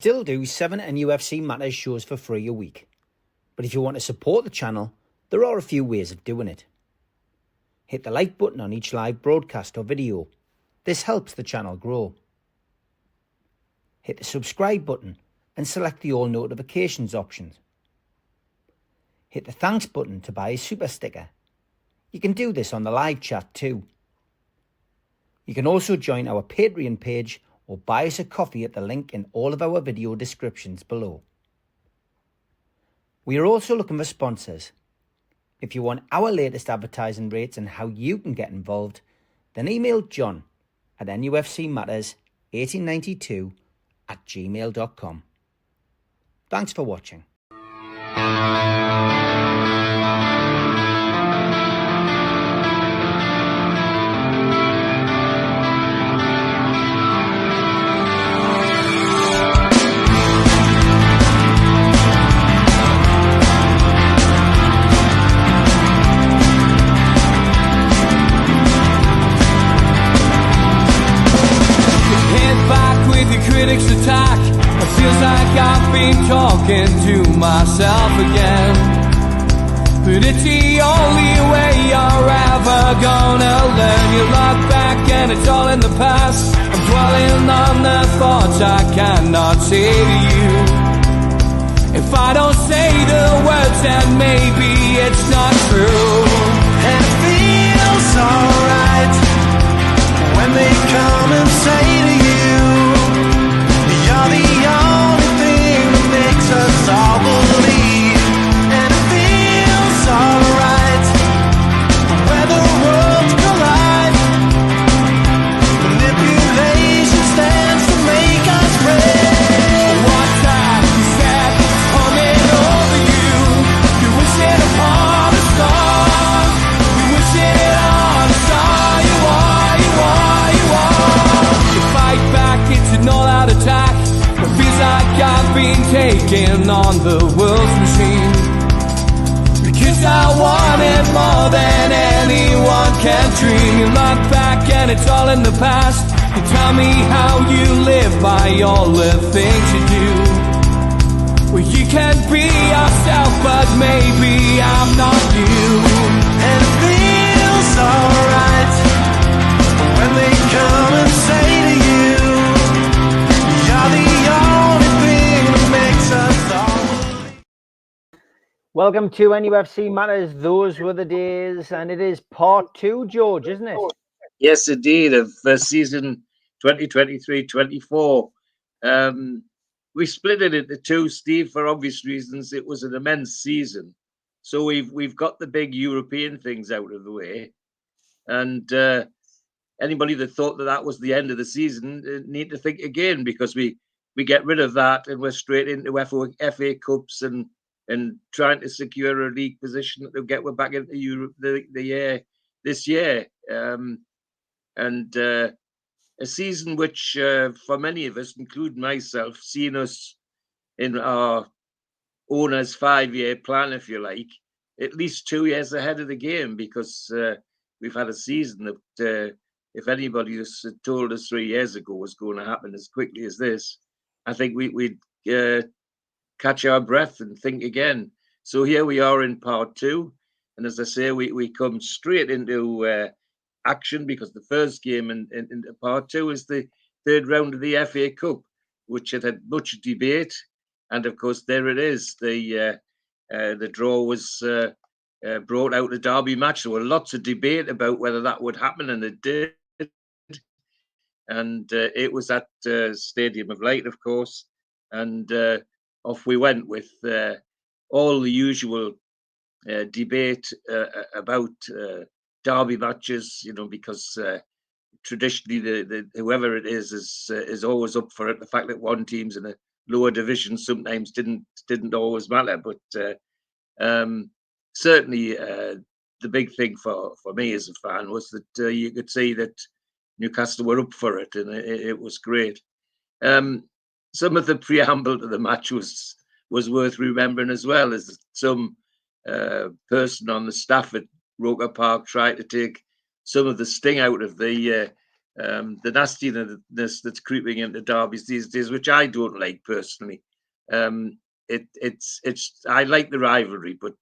Still do 7 NUFC Matters shows for free a week. But if you want to support the channel, there are a few ways of doing it. Hit the like button on each live broadcast or video. This helps the channel grow. Hit the subscribe button and select the all notifications option. Hit the thanks button to buy a super sticker. You can do this on the live chat too. You can also join our Patreon page or buy us a coffee at the link in all of our video descriptions below. We are also looking for sponsors. If you want our latest advertising rates and how you can get involved, then email John at nufcmatters1892@gmail.com. Thanks for watching. Critics attack. It feels like I've been talking to myself again. But it's the only way you're ever gonna learn. You look back and it's all in the past. I'm dwelling on the thoughts I cannot say to you. If I don't say the words, then maybe it's not true. And it feels alright when they come and say to you, you're the only thing that makes us all believe. And it feels alright where the worlds collide. Manipulation stands to make us break. What time is that coming over you? You wish it upon a star. You wish it on a star. You are, you are, you are. You fight back, it's an all-out attack. It feels like I've been taken on the world's machine. Because I want it more than anyone can dream. You look back and it's all in the past. You tell me how you live by all the things you do. Well, you can be yourself, but maybe I'm not you. And it feels alright when they come and say to you, you're the only thing that makes us all. Welcome to NUFC Matters. Those were the days, and it is part 2, George, isn't it? Yes, indeed, of season 2023-24. We split it into two, Steve, for obvious reasons. It was an immense season. So we've got the big European things out of the way. And anybody that thought that was the end of the season need to think again, because we get rid of that and we're straight into FA Cups and trying to secure a league position that we're back into Europe this year. A season which, for many of us, including myself, seeing us in our owner's 5-year plan, if you like, at least 2 years ahead of the game, because we've had a season that, if anybody had told us 3 years ago was going to happen as quickly as this, I think we'd catch our breath and think again. So here we are in part 2. And as I say, we come straight into action, because the first game in part 2 is the third round of the FA Cup, which had much debate. And of course, there it is. The draw was brought out a derby match. There were lots of debate about whether that would happen, and it did. And it was at Stadium of Light, of course. And off we went with all the usual debate about derby matches, because traditionally the whoever it is always up for it. The fact that one team's in a lower division sometimes didn't always matter, but certainly the big thing for me as a fan was that you could see that Newcastle were up for it, and it was great. Some of the preamble to the match was worth remembering as well, as some person on the staff at Roker Park tried to take some of the sting out of the the nastiness that's creeping into derbies these days, which I don't like personally. It's I like the rivalry, but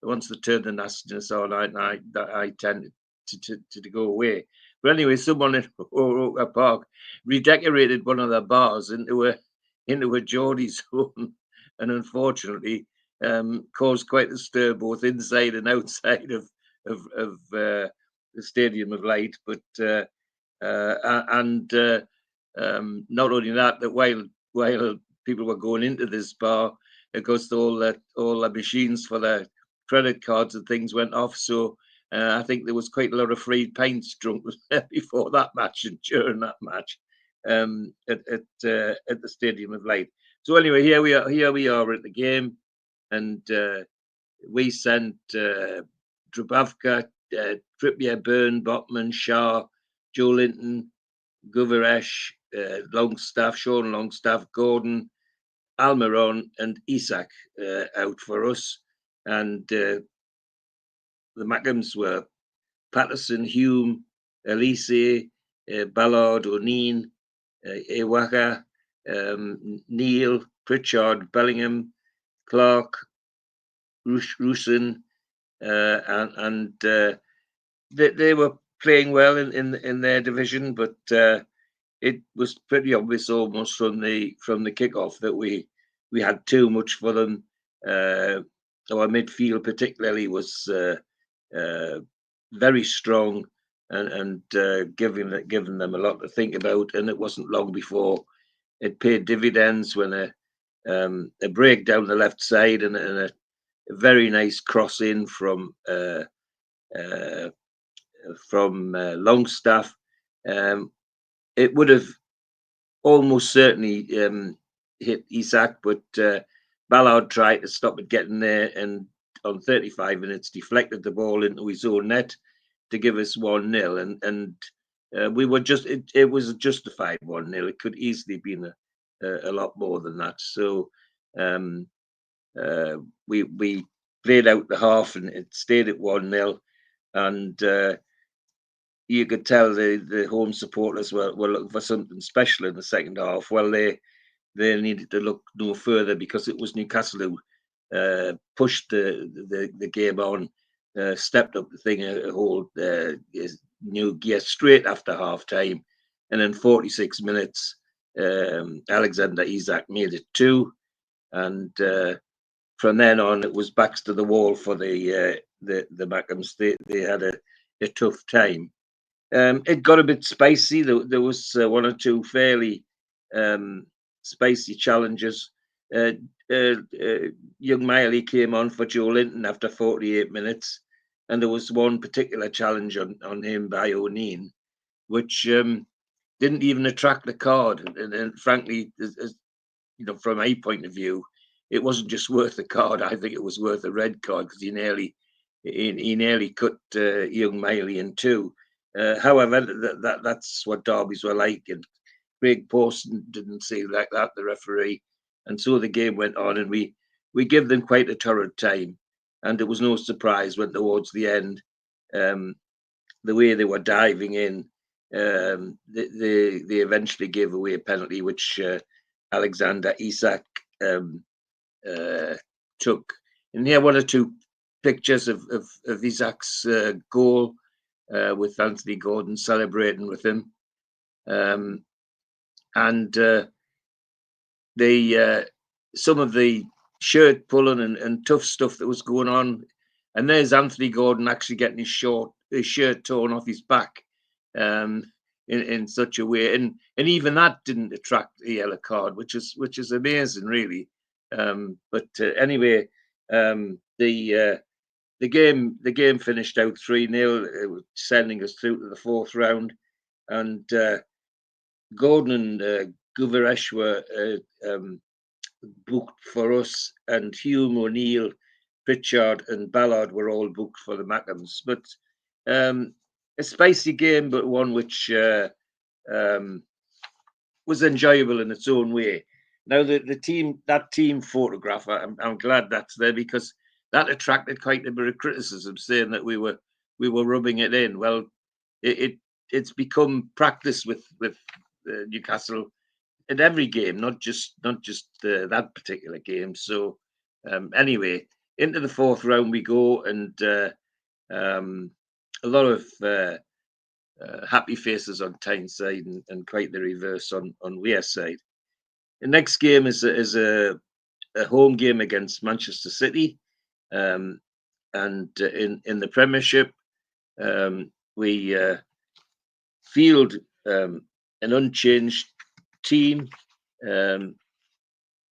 once they turn the nastiness on, I tend to go away. But anyway, someone in Oak Park redecorated one of their bars into a Geordie zone, and unfortunately caused quite a stir both inside and outside of the Stadium of Light. But not only that, that while people were going into this bar, of course, all the machines for their credit cards and things went off. So I think there was quite a lot of free pints drunk before that match and during that match at the Stadium of Light. So anyway, here we are at the game, and we sent Drubavka, Trippier, Byrne, Botman, Shaw, Joe Linton, Guveresh, Longstaff, Sean Longstaff, Gordon, Almiron, and Isak out for us. And the Mackhams were Patterson, Hume, Elise, Ballard, O'Neill, Ewaka, Neil, Pritchard, Bellingham, Clark, Rusin, and they were playing well in their division, but it was pretty obvious almost from the kickoff that we had too much for them. Our midfield particularly was very strong and giving them a lot to think about. And it wasn't long before it paid dividends when a break down the left side and a very nice cross in from Longstaff. It would have almost certainly hit Isak, but Ballard tried to stop it getting there, and on 35 minutes deflected the ball into his own net to give us 1-0. And we were just it was a justified 1-0. It could easily have been a lot more than that. So we played out the half, and it stayed at 1-0, and you could tell the home supporters were looking for something special in the second half. Well, they needed to look no further, because it was Newcastle who pushed the game on, stepped up the thing a whole new gear straight after half time, and in 46 minutes, Alexander Isak made it 2, and from then on it was backs to the wall for the Mackhams. They had a tough time. It got a bit spicy. There was one or two fairly spicy challenges. Young Miley came on for Joe Linton after 48 minutes, and there was one particular challenge on him by O'Neill, which didn't even attract the card. And frankly, as from my point of view, it wasn't just worth the card. I think it was worth a red card, because he nearly cut young Miley in two. However, that's what derbies were like, and Craig Pawson didn't see like that, the referee, and so the game went on, and we gave them quite a torrid time, and it was no surprise when towards the end, the way they were diving in, they eventually gave away a penalty, which Alexander Isak took. And here, one or two pictures of Isak's goal, with Anthony Gordon celebrating with him, and some of the shirt pulling and tough stuff that was going on, and there's Anthony Gordon actually getting his shirt torn off his back, in such a way, and even that didn't attract a yellow card, which is amazing, really. But anyway, the game finished out 3-0, sending us through to the fourth round, and Gordon and Guveresh were booked for us, and Hume, O'Neill, Pritchard, and Ballard were all booked for the Mackhams. But a spicy game, but one which was enjoyable in its own way. Now, that team photograph, I'm glad that's there, because that attracted quite a bit of criticism, saying that we were rubbing it in. Well, it it's become practice with Newcastle at every game, not just that particular game. So anyway, into the fourth round we go, and a lot of happy faces on Tyne side, and quite the reverse on Weir side. The next game is a home game against Manchester City, and in the Premiership, we field an unchanged team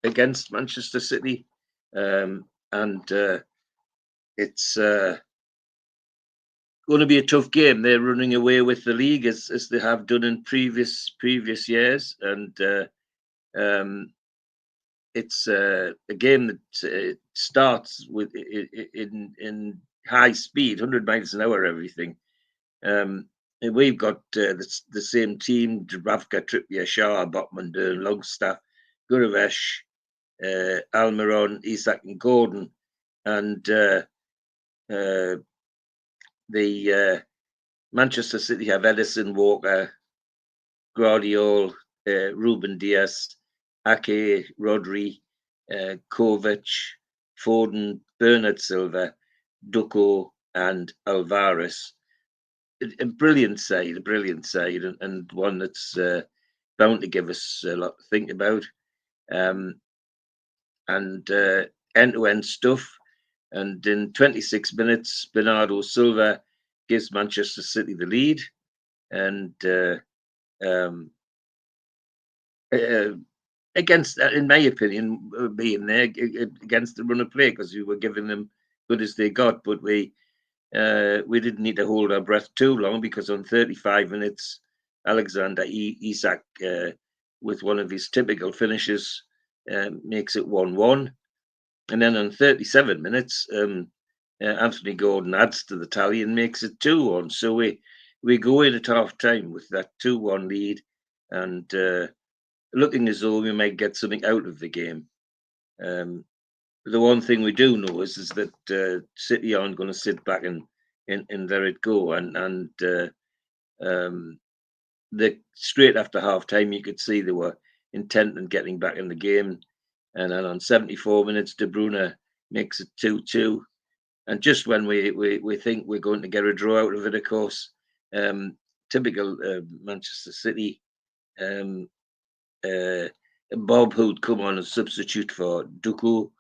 against Manchester City, and it's going to be a tough game. They're running away with the league as they have done in previous years, and it's a game that starts with in high speed, 100 miles an hour, everything. And we've got the same team: Dubravka, Trippier, Shah, Botman, Dern, Longstaff, Guravesh, Almiron, Isak, and Gordon, and the Manchester City have Edison, Walker, Guardiola, Ruben Diaz, Ake, Rodri, Kovac, Foden, Bernard Silva, Duco, and Alvarez. A brilliant side, and one that's bound to give us a lot to think about. And end-to-end stuff. And in 26 minutes, Bernardo Silva gives Manchester City the lead. And against, in my opinion, being there against the run of play, because we were giving them good as they got, but we didn't need to hold our breath too long, because on 35 minutes, Alexander Isak, with one of his typical finishes, makes it 1-1. And then on 37 minutes, Anthony Gordon adds to the tally and makes it 2-1. So we go in at half time with that 2-1 lead, and looking as though we might get something out of the game. The one thing we do know is that City aren't going to sit back and let it go. And straight after half time, you could see they were intent on getting back in the game. And then on 74 minutes, De Bruyne makes it 2-2. And just when we think we're going to get a draw out of it, of course, typical Manchester City, Bob, who'd come on as substitute for Duku,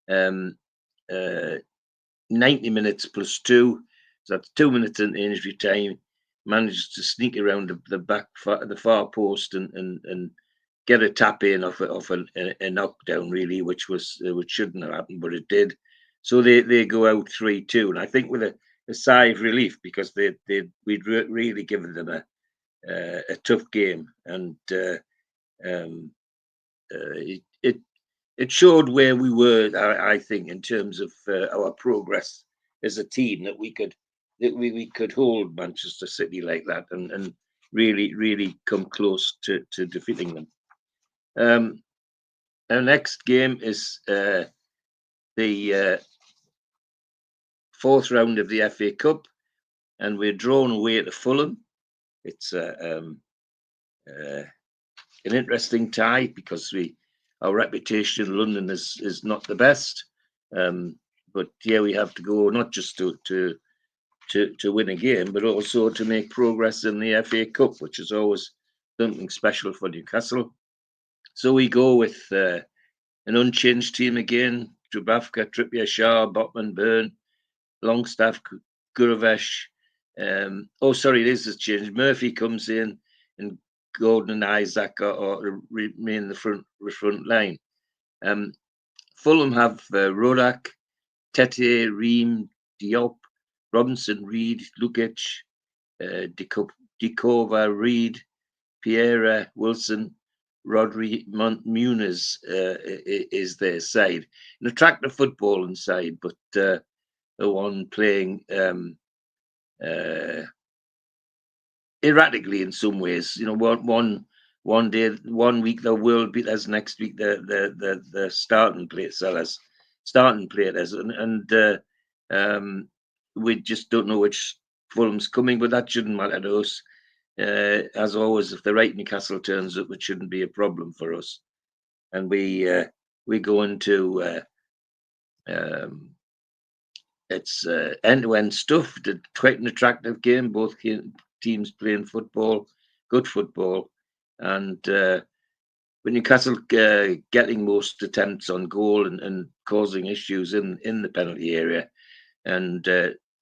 90 minutes plus 2, so that's 2 minutes in injury time, manages to sneak around the far post and get a tap in off a knockdown, really, which shouldn't have happened, but it did. So they go out 3-2, and I think with a sigh of relief, because we'd really given them a tough game, and it showed where we were, I think, in terms of our progress as a team, that we could hold Manchester City like that, and really come close to defeating them. Our next game is the fourth round of the FA Cup, and we're drawn away to Fulham. It's an interesting tie, because our reputation in London is not the best, but here we have to go not just to win a game, but also to make progress in the FA Cup, which is always something special for Newcastle. So we go with an unchanged team again: Dubravka, Trippier, Shah, Botman, Byrne, Longstaff, Guravesh. It is changed. Murphy comes in, and Gordon and Isaac remain the front line. Fulham have Rodak, Tete, Ream, Diop, Robinson, Reed, Lukic, Dikova, Reed, Piera, Wilson, Rodri, Muniz is their side. An attractive football inside, but the one playing erratically in some ways. One day, 1 week the world beat us, next week the starting players, and we just don't know which Fulham's coming, but that shouldn't matter to us. as always, if the right Newcastle turns up, it shouldn't be a problem for us. And we go into it's end-to-end stuff. Quite an attractive game. Both teams playing football, good football, and with Newcastle getting most attempts on goal and causing issues in the penalty area, and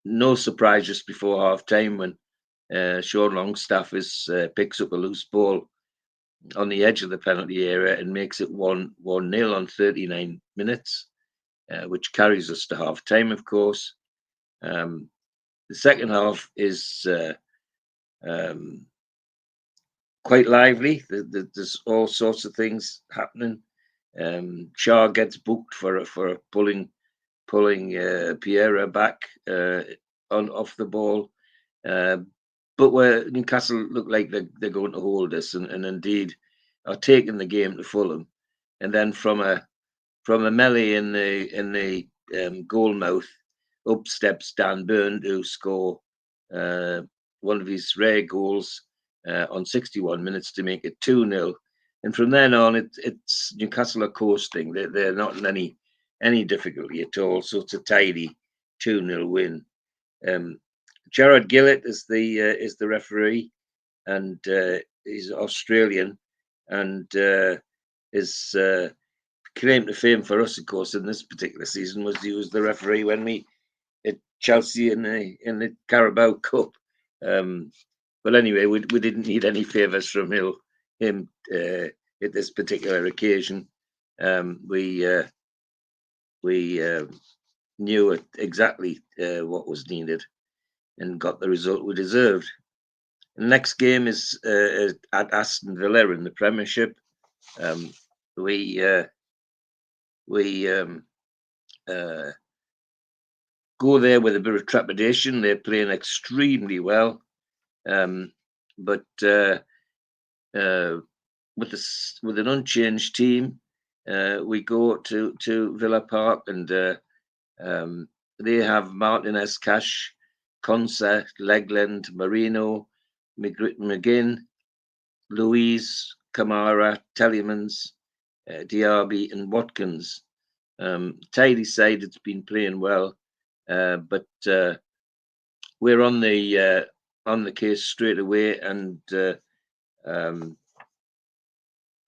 no surprise just before half time when Sean Longstaff picks up a loose ball on the edge of the penalty area and makes it 1-0 on 39 minutes, which carries us to half time, of course. The second half is quite lively. There's all sorts of things happening. Shaw gets booked for pulling Piera back off the ball. But where Newcastle look like they're going to hold us, and indeed are taking the game to Fulham, and then from a melee in the goal mouth, up steps Dan Burn to score one of his rare goals on 61 minutes to make it 2-0. And from then on, it's Newcastle are coasting. They're not in any difficulty at all. So it's a tidy 2-0 win. Gerard Gillett is the referee, and he's Australian, and his claim to fame for us, of course, in this particular season was he was the referee when we at Chelsea in the Carabao Cup. But anyway, we didn't need any favours from him at this particular occasion. We knew exactly what was needed and got the result we deserved. The next game is at Aston Villa in the Premiership. We go there with a bit of trepidation. They're playing extremely well, but with an unchanged team, we go to Villa Park, and they have Martinez, Cash, Consa, Legland, Marino, McGinn, Louise, Kamara, Telemans, Diaby, and Watkins. Tidy side, it's been playing well, but we're on the case straight away, and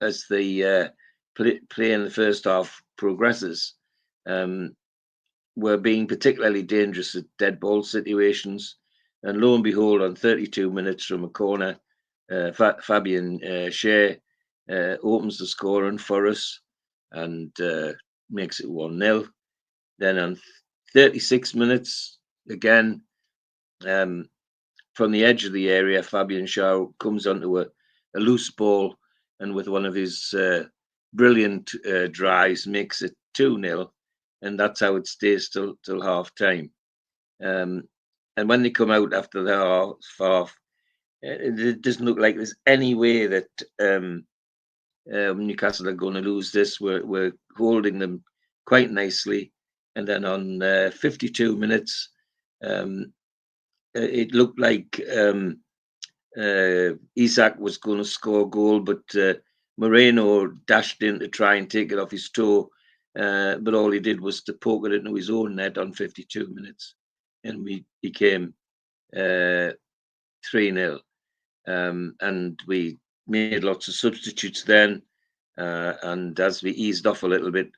as the play in the first half progresses, we're being particularly dangerous at dead ball situations. And lo and behold, on 32 minutes from a corner, Fabian Schär opens the scoring for us and makes it 1-0. Then on 36 minutes, again, from the edge of the area, Fabian Schär comes onto a loose ball, and with one of his brilliant drives, makes it 2-0. And that's how it stays till half time. And when they come out after the half, it doesn't look like there's any way that Newcastle are going to lose this. We're holding them quite nicely. And then on 52 minutes, it looked like Isak was going to score a goal, but Moreno dashed in to try and take it off his toe. But all he did was to poke it into his own net on 52 minutes. And we became 3-0. And we made lots of substitutes then. And as we eased off a little bit,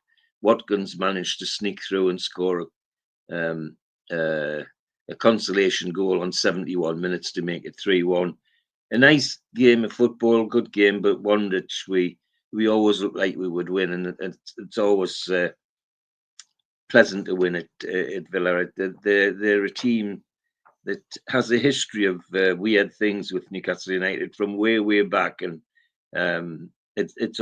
Watkins managed to sneak through and score a consolation goal on 71 minutes to make it 3-1. A nice game of football, good game, but one that we always look like we would win, and it's always pleasant to win at Villa. They're a team that has a history of weird things with Newcastle United from way back, and it's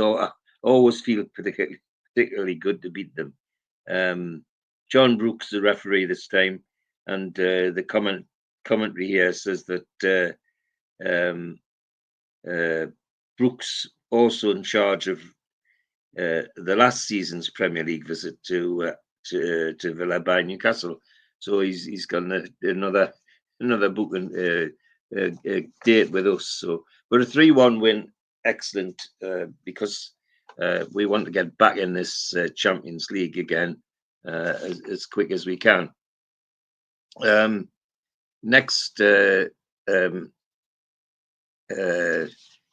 always feel particularly good to beat them. John Brooks, the referee this time, and the commentary here says that Brooks also in charge of the last season's Premier League visit to Villa by Newcastle, so he's got another book date with us. So, but a 3-1 win, excellent, because we want to get back in this Champions League again as quick as we can. Next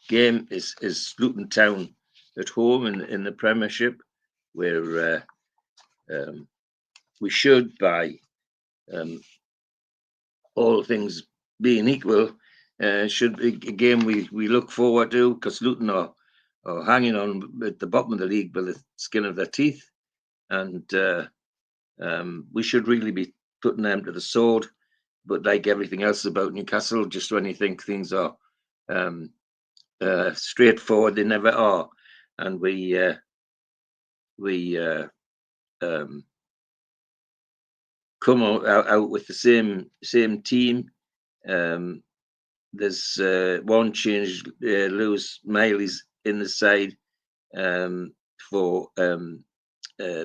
game is Luton Town at home in the Premiership, where we should, by all things being equal, should be a game we look forward to, because Luton are hanging on at the bottom of the league by the skin of their teeth, and we should really be putting them to the sword. But like everything else about Newcastle, just when you think things are straightforward, they never are, and we come out with the same team. There's one change. Lewis Miley's in the side for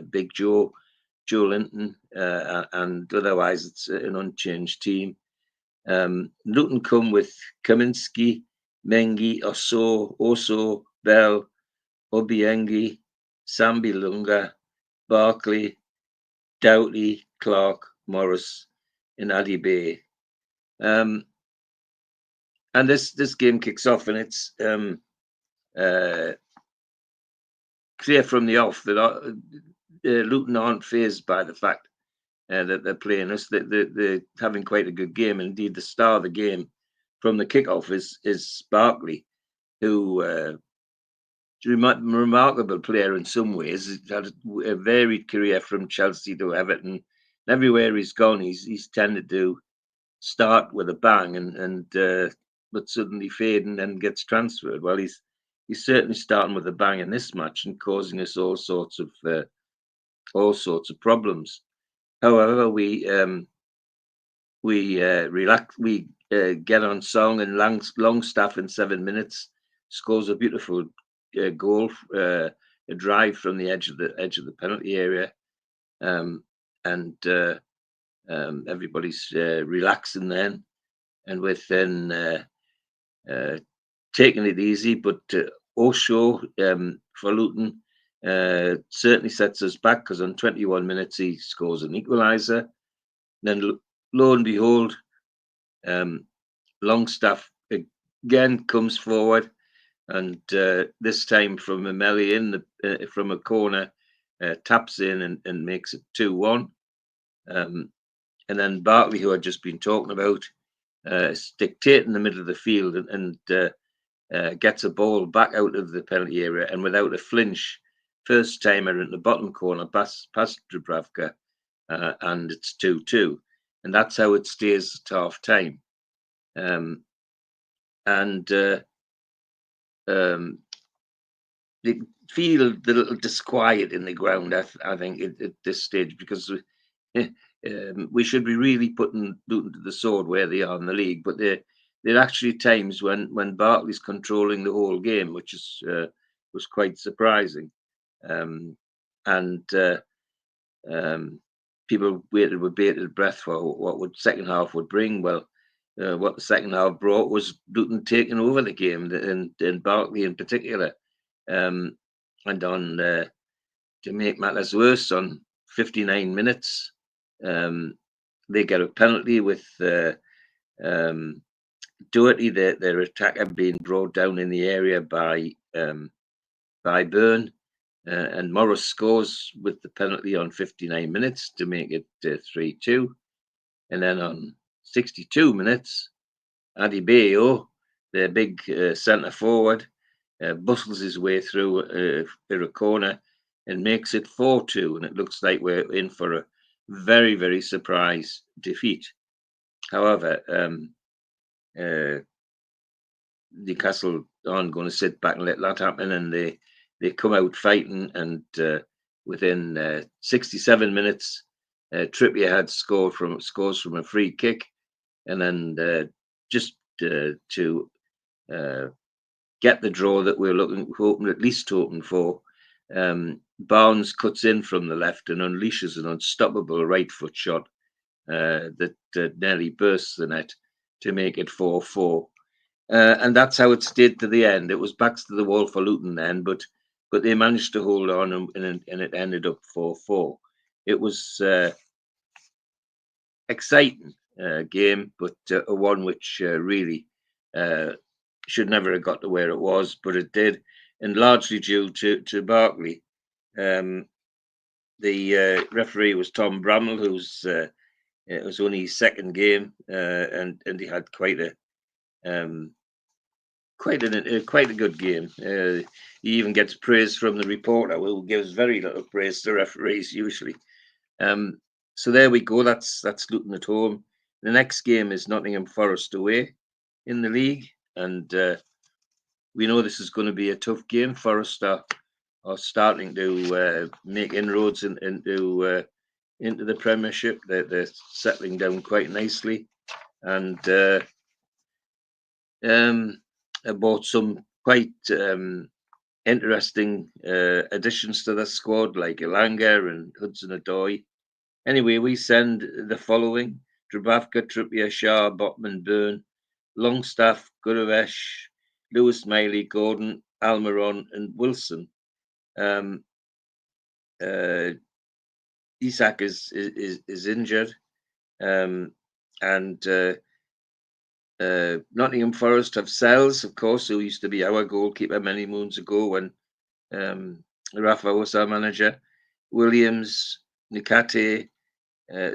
Big Joe Linton, and otherwise it's an unchanged team. Luton come with Kaminsky, Mengi, Oso, Bell, Obiengi, Sambi Lunga, Barkley, Doughty, Clark, Morris, and Addy Bay. And this game kicks off, and it's clear from the off that Luton aren't fazed by the fact that they're playing us. They're having quite a good game. Indeed, the star of the game from the kickoff is Barkley, who is a remarkable player in some ways. He's had a varied career from Chelsea to Everton. Everywhere he's gone, he's tended to start with a bang and but suddenly fade and then gets transferred. Well, he's certainly starting with a bang in this match and causing us all sorts of problems. However, we relax. We get on song, and Longstaff in 7 minutes scores a beautiful goal, a drive from the edge of the penalty area, and everybody's relaxing then, and within taking it easy. But Osho for Luton certainly sets us back, because on 21 minutes he scores an equaliser. Then lo and behold, Longstaff again comes forward, and this time from Ameli from a corner, taps in and makes it 2-1. And then Barkley, who I'd just been talking about, is dictating the middle of the field and gets a ball back out of the penalty area, and without a flinch, first timer in the bottom corner, past Dubravka, and it's 2-2. And that's how it stays at half time. They feel a little disquiet in the ground, I think, at this stage, because we should be really putting Luton to the sword where they are in the league. But there are actually times when Barkley's controlling the whole game, which was quite surprising. People waited with bated breath for what second half would bring. Well, what the second half brought was Luton taking over the game, and Barkley in particular. And on to make matters worse, on 59 minutes, they get a penalty with Doherty, their attacker, being brought down in the area by Byrne, and Morris scores with the penalty on 59 minutes to make it 3-2. And then on 62 minutes, Adebayo, their big centre forward, bustles his way through a corner and makes it 4-2. And it looks like we're in for a very, very surprise defeat. However, Newcastle aren't going to sit back and let that happen, and they come out fighting. And within 67 minutes, Trippier had scores from a free kick, and then just to get the draw that we're hoping for, Barnes cuts in from the left and unleashes an unstoppable right foot shot that nearly bursts the net. to make it 4-4. And that's how it stayed to the end. It was backs to the wall for Luton then, but they managed to hold on, and it ended up 4-4. It was exciting game, but a one which really should never have got to where it was, but it did, and largely due to Barkley. The referee was Tom Bramall, who's it was only his second game, and he had quite a good game. He even gets praise from the reporter, who gives very little praise to referees usually. So there we go. That's Luton at home. The next game is Nottingham Forest away in the league, and we know this is going to be a tough game. Forest are starting to make inroads into the Premiership. They're settling down quite nicely, and I bought some quite interesting additions to the squad, like Elanga and Hudson-Odoi. Anyway, we send the following: Dubravka, Trippier, Shah, Botman, Byrne, Longstaff, Guterres, Lewis, Miley, Gordon, Almiron, and Wilson. Isak is injured, and Nottingham Forest have Sells, of course, who used to be our goalkeeper many moons ago when Rafa was our manager. Williams, Nikate,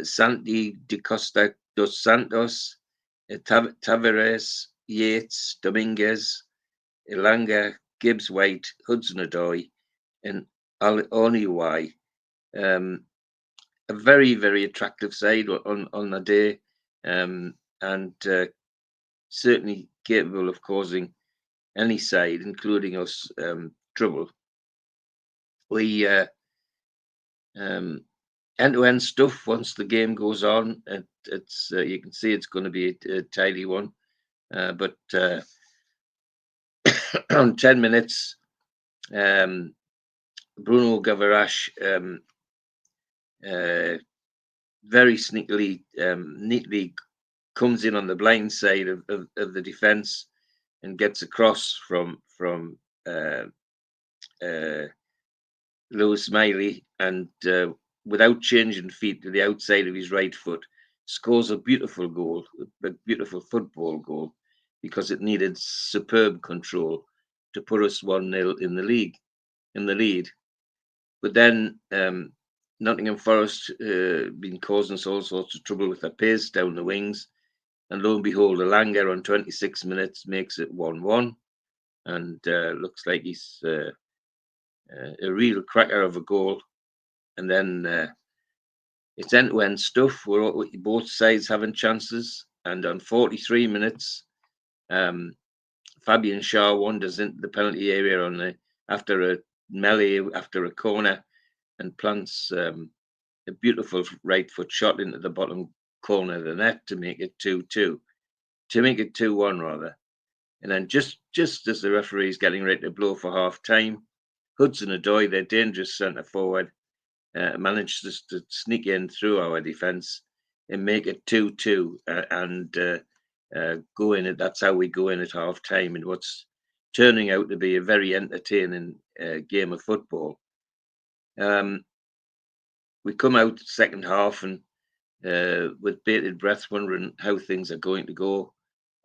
Santi de Costa dos Santos, Tavares, Yates, Dominguez, Elanga, Gibbs White, Hudson-Odoi, and Oniwai. A very, very attractive side on the day, and certainly capable of causing any side, including us, trouble. We end-to-end stuff once the game goes on. It's you can see it's going to be a tidy one, but on 10 minutes, Bruno Gavarash very sneakily, neatly comes in on the blind side of the defence and gets across from Lewis Miley, and without changing feet to the outside of his right foot, scores a beautiful goal, a beautiful football goal, because it needed superb control to put us 1-0 in the lead. But then Nottingham Forest been causing us all sorts of trouble with their pace down the wings, and lo and behold, Elanga on 26 minutes makes it 1-1, and looks like he's a real cracker of a goal. And then it's end-to-end stuff. We're both sides having chances, and on 43 minutes, Fabian Schär wanders into the penalty area after a melee, after a corner, and plants a beautiful right foot shot into the bottom corner of the net to make it 2-2, to make it 2-1 rather. And then just as the referee is getting ready to blow for half time, Hudson-Odoi, their dangerous centre forward, managed to sneak in through our defence and make it 2-2, and go in it. That's how we go in at half time, and what's turning out to be a very entertaining game of football. We come out second half and with bated breath, wondering how things are going to go,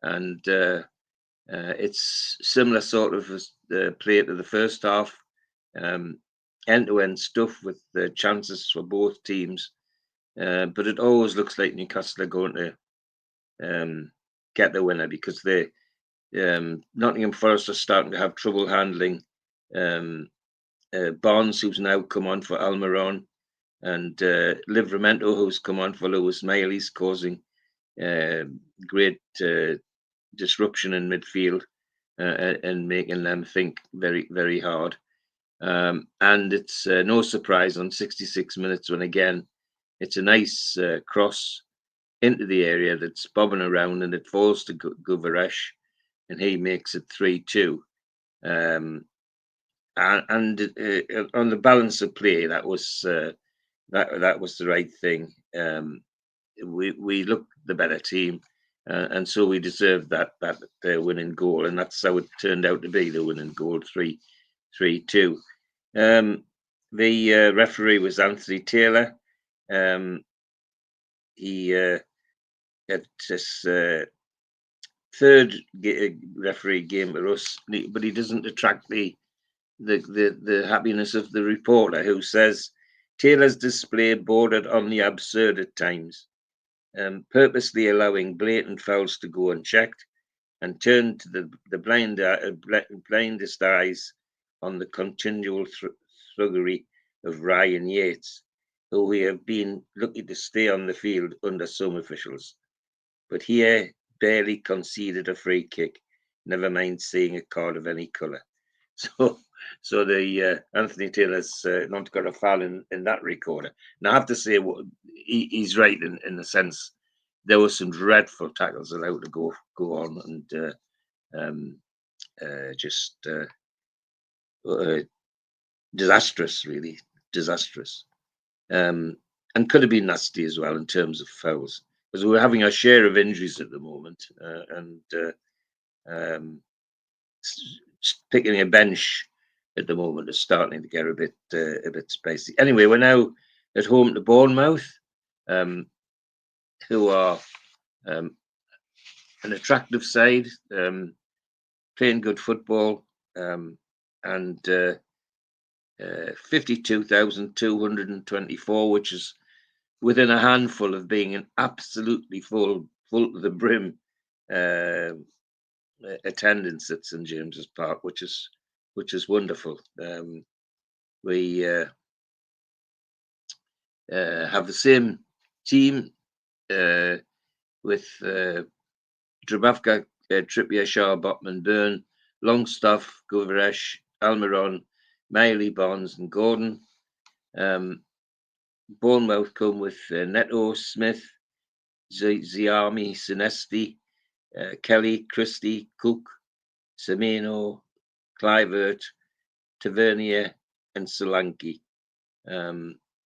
and it's similar sort of play to the first half. End-to-end stuff with the chances for both teams, but it always looks like Newcastle are going to get the winner, because Nottingham Forest are starting to have trouble handling Barnes, who's now come on for Almiron, and Livramento, who's come on for Lewis Miley's, causing great disruption in midfield and making them think very, very hard. And it's no surprise on 66 minutes when again it's a nice cross into the area that's bobbing around, and it falls to Guterres, and he makes it 3-2. And on the balance of play, that was that was the right thing. We looked the better team, and so we deserved that winning goal, and that's how it turned out to be, the winning goal, 3-2. The referee was Anthony Taylor. He had his third referee game for us, but he doesn't attract the happiness of the reporter, who says Taylor's display bordered on the absurd at times, purposely allowing blatant fouls to go unchecked, and turned to the blindest eyes on the continual thuggery of Ryan Yates, who we have been lucky to stay on the field under some officials. But here barely conceded a free kick, never mind seeing a card of any colour. So the Anthony Taylor's not got a foul in that recorder. Now I have to say, he's right in the sense there were some dreadful tackles allowed to go on, and just disastrous, really disastrous, and could have been nasty as well in terms of fouls, because we're having our share of injuries at the moment, and picking a bench at the moment is starting to get a bit spicy. Anyway, we're now at home to Bournemouth, who are an attractive side, playing good football, and 52,224, which is within a handful of being an absolutely full to the brim attendance at St James's Park, which is wonderful. We have the same team with Dubravka, Trippier, Shaw, Botman, Byrne, Longstaff, Govaresh, Almiron, Miley, Barnes, and Gordon. Bournemouth come with Neto, Smith, Ziami, Sinesti, Kelly, Christie, Cook, Semeno, Clivert, Tavernier, and Solanke.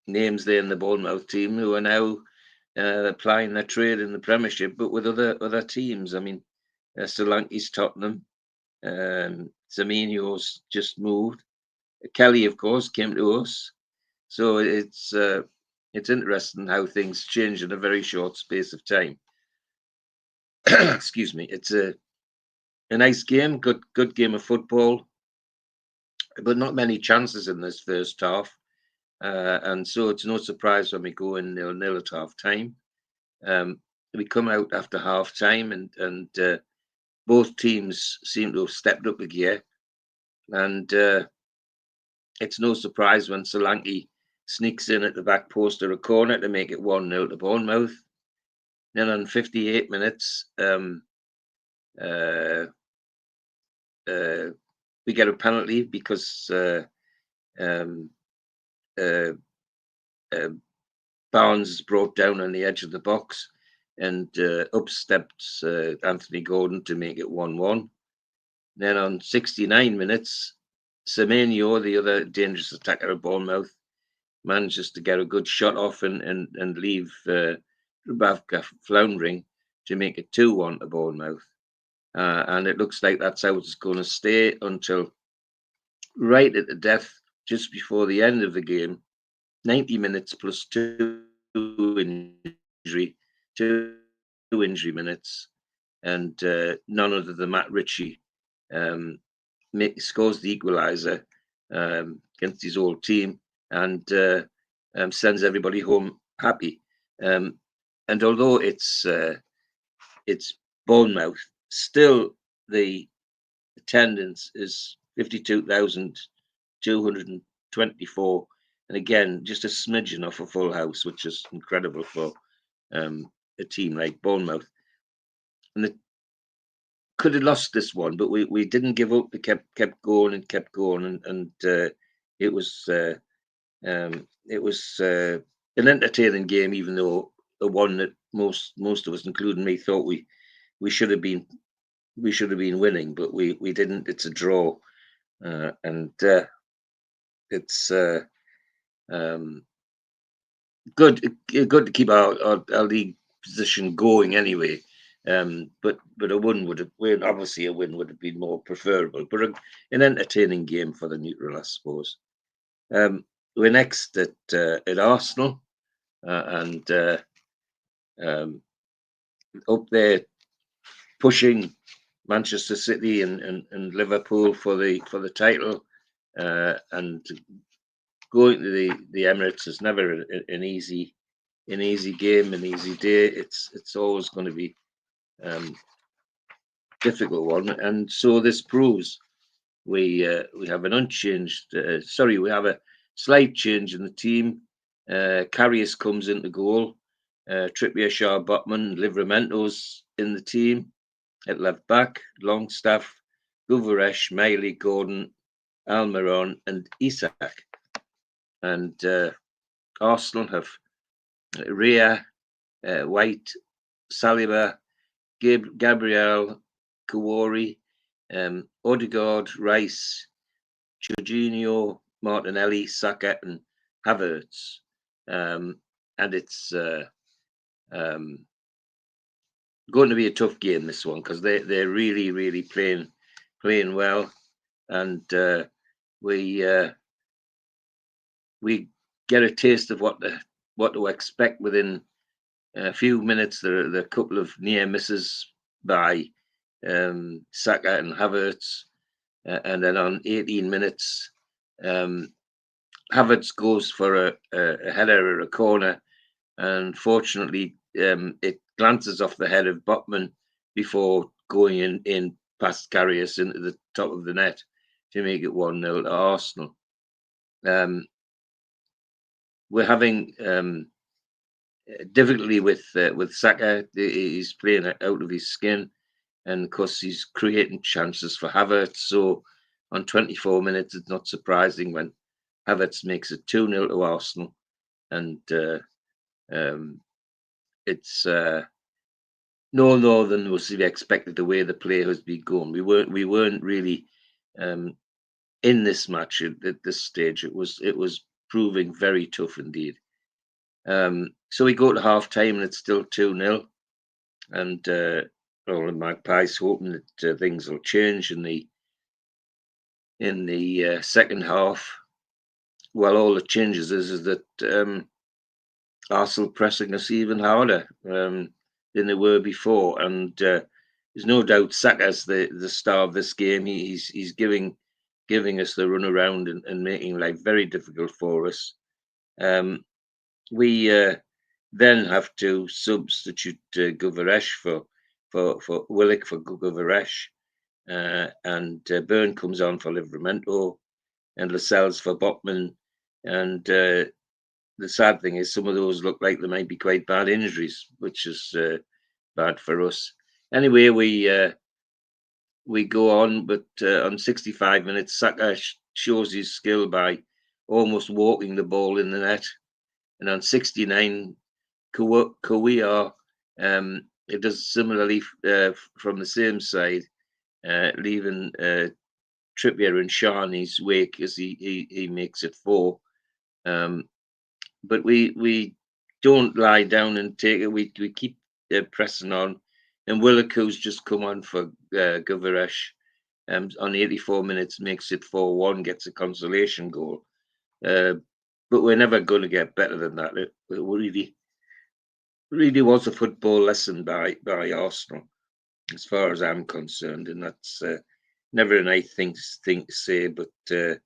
Names there in the Bournemouth team who are now applying their trade in the Premiership, but with other teams. I mean, Solanke's Tottenham, Semeno's just moved. Kelly, of course, came to us. So it's interesting how things change in a very short space of time. Excuse me. It's a nice game, good game of football, but not many chances in this first half. And so it's no surprise when we go in 0-0 at half time. We come out after half time, and both teams seem to have stepped up a gear. And it's no surprise when Solanke sneaks in at the back post of a corner to make it 1-0 to Bournemouth. Then on 58 minutes, we get a penalty because Barnes is brought down on the edge of the box, and up steps Anthony Gordon to make it 1-1. Then on 69 minutes, Semenyo, the other dangerous attacker of Bournemouth, manages to get a good shot off and leave Dubravka floundering to make it 2-1 to Bournemouth. And it looks like that's how it's going to stay until right at the death, just before the end of the game, 90 minutes plus two injury minutes, and none other than Matt Ritchie scores the equaliser against his old team, and sends everybody home happy. And although it's Bournemouth, still the attendance is 52,224, and again just a smidgen off a full house, which is incredible for a team like Bournemouth. And they could have lost this one, but we didn't give up. We kept going and kept going, and it was an entertaining game, even though the one that most of us, including me, thought we should have been winning, but we didn't. It's a draw, and it's good to keep our league position going anyway. But a win would have, obviously a win would have been more preferable. But an entertaining game for the neutral, I suppose. We're next at Arsenal, and up there pushing Manchester City and Liverpool for the title, and going to the Emirates is never an easy game, an easy day. It's always going to be difficult one, and so this proves we have an unchanged. We have a slight change in the team. Karius comes into goal. Trippier, Shaw, Botman, Livramento's in the team at left back. Longstaff, Guvaresh, Miley, Gordon, Almiron, and Isak. And Arsenal have Rhea, White, Saliba, Gabriel, Kouari, Odegaard, Rice, Jorginho, Martinelli, Saka, and Havertz. And it's going to be a tough game, this one, because they're really playing well, and we get a taste of what to expect within a few minutes. There are a couple of near misses by Saka and Havertz, and then on 18 minutes, Havertz goes for a header or a corner, and fortunately, it glances off the head of Botman before going in past Karius into the top of the net to make it 1-0 to Arsenal. We're having difficulty with Saka. He's playing out of his skin, and of course he's creating chances for Havertz. So on 24 minutes, it's not surprising when Havertz makes it 2-0 to Arsenal, and it's no more than was to be expected the way the play has been going. We weren't really in this match at this stage. It was proving very tough indeed. So we go to half time and it's still 2-0, and all the Magpies hoping that things will change in the second half. Well, all it changes is that Arsenal pressing us even harder than they were before, and there's no doubt Saka's the star of this game. He's giving us the run around and making life very difficult for us. We then have to substitute Guvaresh for Willock for Guvaresh, and Byrne comes on for Livramento, and Lascelles for Botman, and the sad thing is some of those look like they might be quite bad injuries, which is bad for us. Anyway, we go on, but on 65 minutes, Saka shows his skill by almost walking the ball in the net. And on 69, Kouia it does similarly from the same side, leaving Trippier and Shaw in his wake as he makes it 4. But we don't lie down and take it. We keep pressing on. And Willock's just come on for Guvaresh. On 84 minutes, makes it 4-1, gets a consolation goal. But we're never going to get better than that. It really was a football lesson by Arsenal, as far as I'm concerned, and that's never a nice thing to say. But that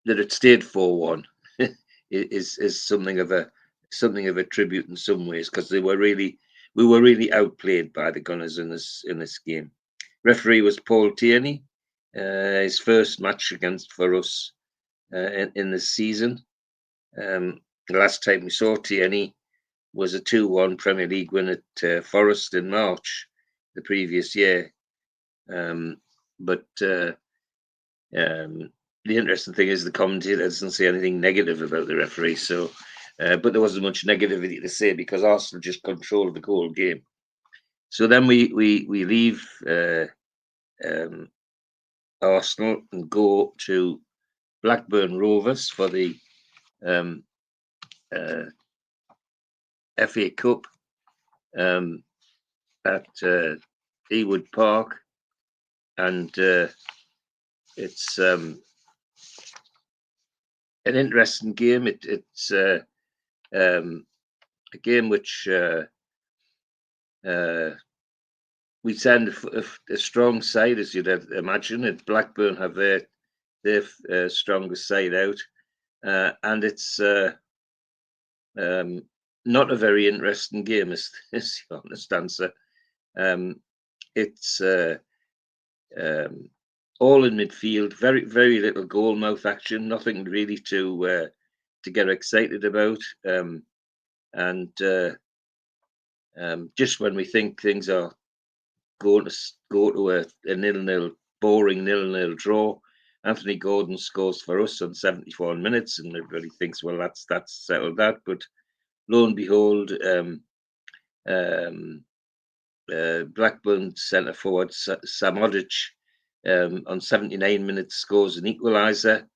it stayed 4-1 is something of a tribute in some ways, because we were really outplayed by the Gunners in this game. Referee was Paul Tierney, his first match for us in this season. The last time we saw Tierney was a 2-1 Premier League win at Forest in March the previous year. But the interesting thing is the commentator doesn't say anything negative about the referee. So, but there wasn't much negativity to say because Arsenal just controlled the whole game. So then we leave Arsenal and go to Blackburn Rovers for the FA Cup at Ewood Park, and it's an interesting game. It's a game which we send a strong side, as you'd imagine. And Blackburn have their strongest side out, and it's not a very interesting game, is the honest answer. It's all in midfield, very, very little goal mouth action, nothing really to get excited about. And just when we think things are going to go to a 0-0, boring 0-0 draw, Anthony Gordon scores for us on 74 minutes, and everybody thinks, well, that's settled that. But lo and behold, Blackburn centre forward Samodic on 79 minutes scores an equaliser,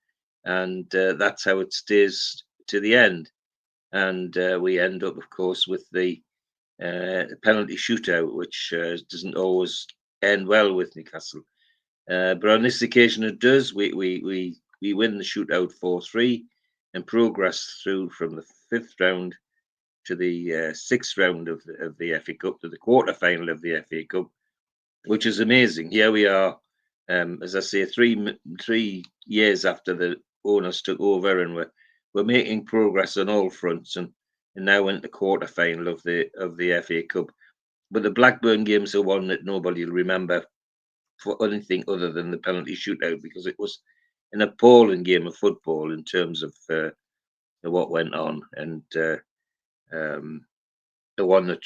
and that's how it stays to the end. And we end up, of course, with the penalty shootout, which doesn't always end well with Newcastle. But on this occasion, it does. We win the shootout 4-3 and progress through from the 5th round to the 6th round of the FA Cup, to the quarter final of the FA Cup, which is amazing. Here we are, as I say, 3 years after the owners took over, and we're making progress on all fronts, and now into the quarter final of the FA Cup. But the Blackburn games are one that nobody will remember for anything other than the penalty shootout, because it was an appalling game of football in terms of what went on, and the one that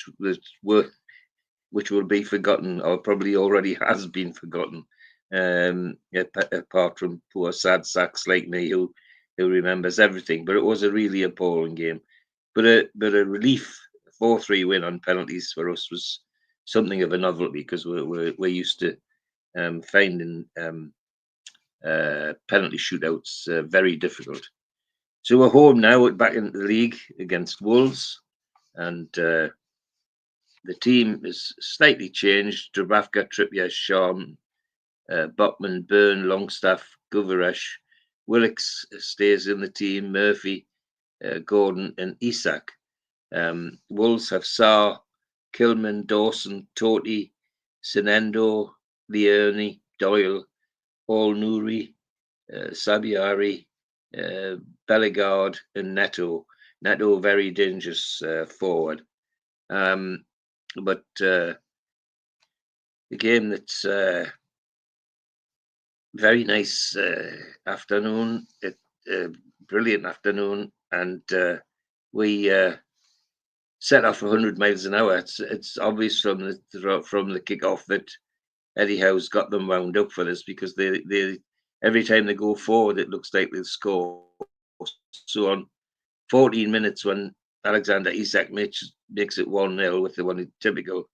which will be forgotten, or probably already has been forgotten, apart from poor sad sacks like me who remembers everything. But it was a really appalling game. But a relief 4-3 win on penalties for us was something of a novelty, because we're used to finding penalty shootouts very difficult. So we're home now, back in the league against Wolves, and the team is slightly changed. Dubravka, Trippier, Shawn, Botman, Byrne, Longstaff, Guvaresh, Willicks stays in the team, Murphy, Gordon and Isak. Wolves have Sarr, Kilman, Dawson, Totti, Sinendo, Lioni, Doyle, All-Nouri, Sabiari, Bellegarde and Neto. Neto, very dangerous forward. But a game that's very nice afternoon, brilliant afternoon, and we set off 100 miles an hour. It's obvious from the kick-off that Eddie Howe's got them wound up for this, because they every time they go forward, it looks like they'll score. So on 14 minutes, when Alexander Isak makes it 1-0 with the one typical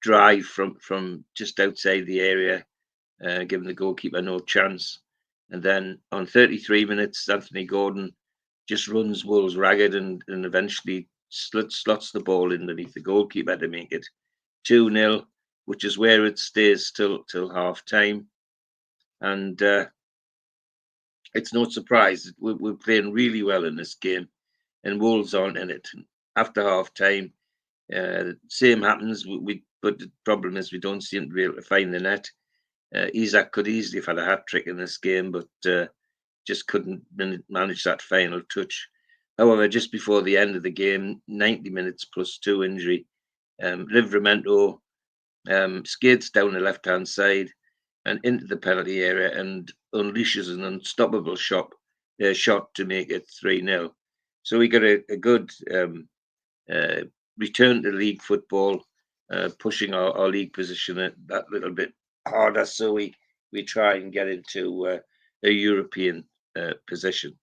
drive from just outside the area, giving the goalkeeper no chance. And then on 33 minutes, Anthony Gordon just runs Wolves ragged and eventually slots the ball underneath the goalkeeper to make it 2-0, which is where it stays till half time. And it's no surprise. We're playing really well in this game, and Wolves aren't in it. After half time, same happens. But the problem is we don't seem to be able to find the net. Isak could easily have had a hat trick in this game, but just couldn't manage that final touch. However, just before the end of the game, 90 minutes plus 2 injury, Livramento skids down the left-hand side and into the penalty area and unleashes an unstoppable shot to make it 3-0. So we got a good return to league football, pushing our league position that little bit harder, so we try and get into a European position.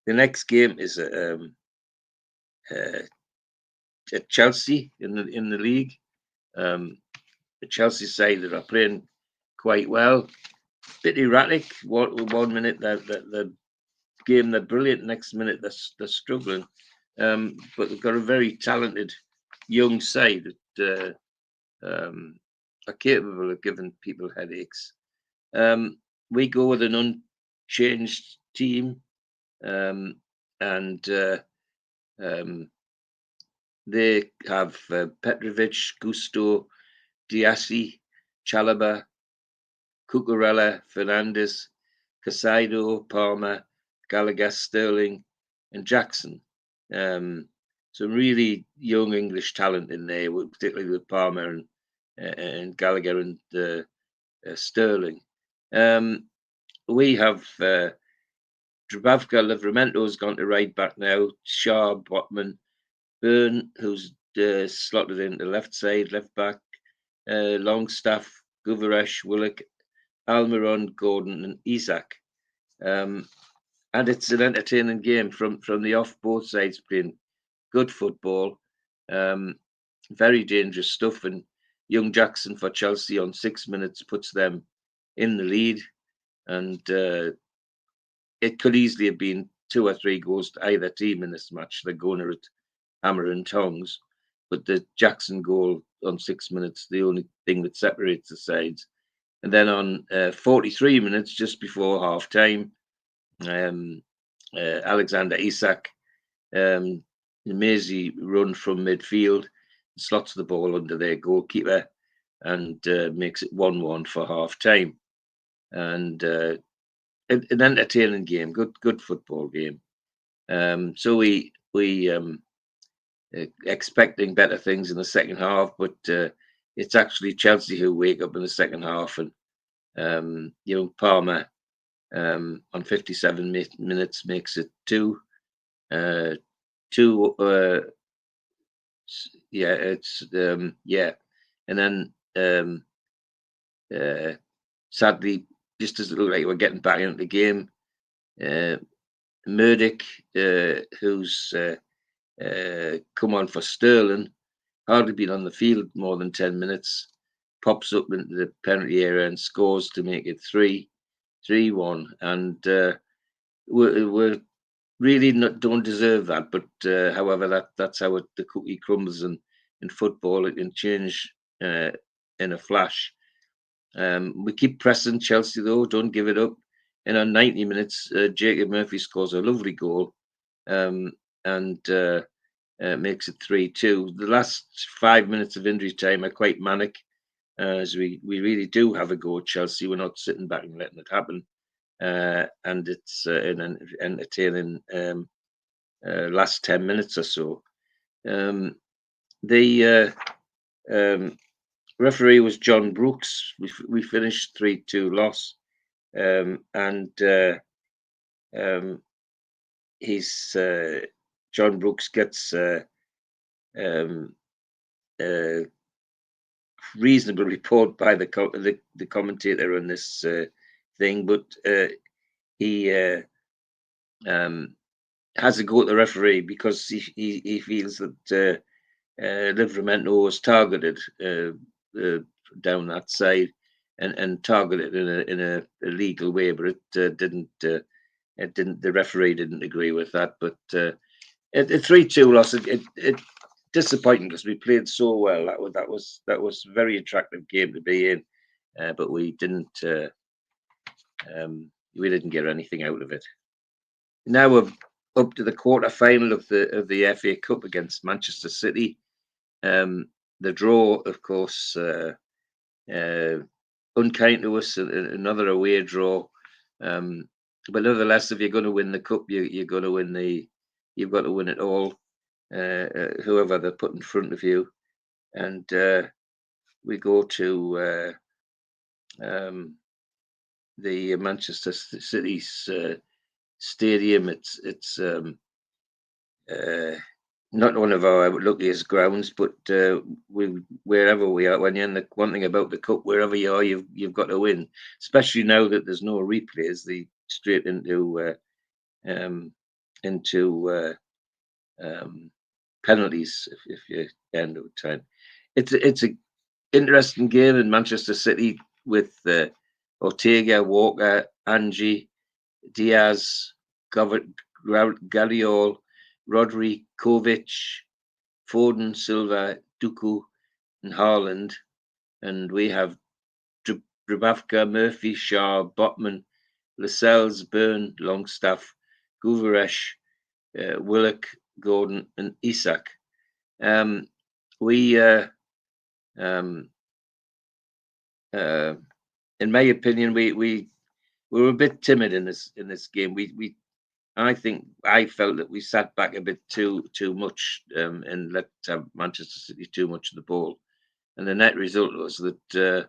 The next game is at Chelsea in the league. The Chelsea side that are playing quite well. Bit erratic. 1 minute they're game they're brilliant, next minute they're struggling. But they've got a very talented young side that are capable of giving people headaches. We go with an unchanged team, and they have Petrovic, Gusto, Diassi, Chalaba, Cucurella, Fernandez, Casado, Palmer, Gallagher, Sterling, and Jackson. Some really young English talent in there, particularly with Palmer and Gallagher and Sterling. We have Dubravka, Livramento's gone to right back now. Shaw, Botman, Byrne, who's slotted into left side, left back. Longstaff, Guvaresh, Willock, Almiron, Gordon, and Isaac. And it's an entertaining game from the off, both sides playing good football. Very dangerous stuff. And young Jackson for Chelsea on 6 minutes puts them in the lead. And it could easily have been 2 or 3 goals to either team in this match. They're going at hammer and tongs. But the Jackson goal on 6 minutes, the only thing that separates the sides. And then on 43 minutes, just before half time, Alexander Isak, amazing run from midfield, slots the ball under their goalkeeper and makes it 1-1 for half time. And an entertaining game, good football game. So we expecting better things in the second half, but it's actually Chelsea who wake up in the second half, and Palmer on 57 minutes makes it 2. And then sadly, just as it looked like we're getting back into the game, Murdoch, who's come on for Sterling, hardly been on the field more than 10 minutes, pops up into the penalty area and scores to make it 3-1. And we're really don't deserve that. But however, that's how the cookie crumbles in football. It can change in a flash. We keep pressing Chelsea, though. Don't give it up. And on 90 minutes, Jacob Murphy scores a lovely goal. And makes it 3-2. The last 5 minutes of injury time are quite manic, as we really do have a go at Chelsea. We're not sitting back and letting it happen. And it's an entertaining last 10 minutes or so. The referee was John Brooks. We finished 3-2 loss. He's John Brooks gets reasonable report by the commentator on this thing, but he has a go at the referee because he feels that Livramento was targeted down that side and targeted in a legal way, but it didn't. The referee didn't agree with that, but a 3-2 loss. It disappointing because we played so well. That was a very attractive game to be in, but we didn't get anything out of it. Now we're up to the quarter final of the FA Cup against Manchester City. The draw, of course, unkind to us. Another away draw. But nevertheless, if you're going to win the cup, you're going to win you've got to win it all, whoever they put in front of you. And we go to the Manchester City's stadium. It's not one of our luckiest grounds, but wherever we are, when you're in one thing about the cup, wherever you are, you've got to win. Especially now that there's no replays, straight into penalties if you end up time. It's a interesting game in Manchester City with Ortega, Walker, Angie, Diaz, Galliol, Rodri, Kovic, Foden, Silva, Duku, and Haaland. And we have Dubravka, Murphy, Shaw, Botman, Lascelles, Byrne, Longstaff, Guveresh, Willock, Gordon, and Isak. In my opinion, we were a bit timid in this game. I felt that we sat back a bit too much and let Manchester City too much of the ball, and the net result was that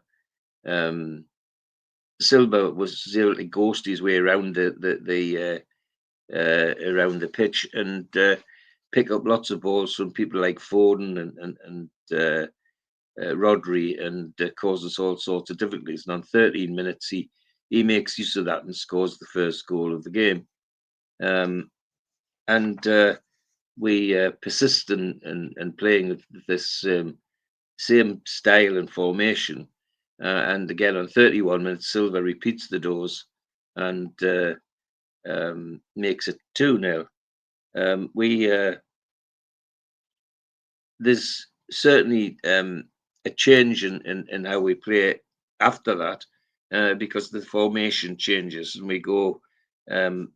Silva was able to ghost his way around around the pitch and pick up lots of balls from people like Foden and Rodri, and cause us all sorts of difficulties. And on 13 minutes, he makes use of that and scores the first goal of the game. We persist in playing with this same style and formation. And again, on 31 minutes, Silva repeats the dose and makes it 2-0. There's certainly a change in how we play after that, because the formation changes and we go 3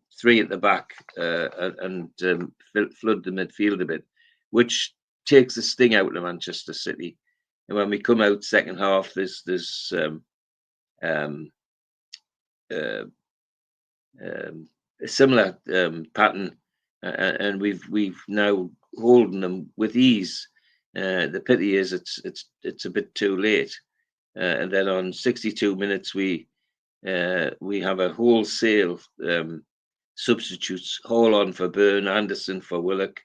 at the back and flood the midfield a bit, which takes the sting out of Manchester City. And when we come out second half, there's a similar pattern, and we've now holding them with ease. The pity is it's a bit too late, and then on 62 minutes we have a wholesale substitutes: Hall on for Byrne, Anderson for Willock,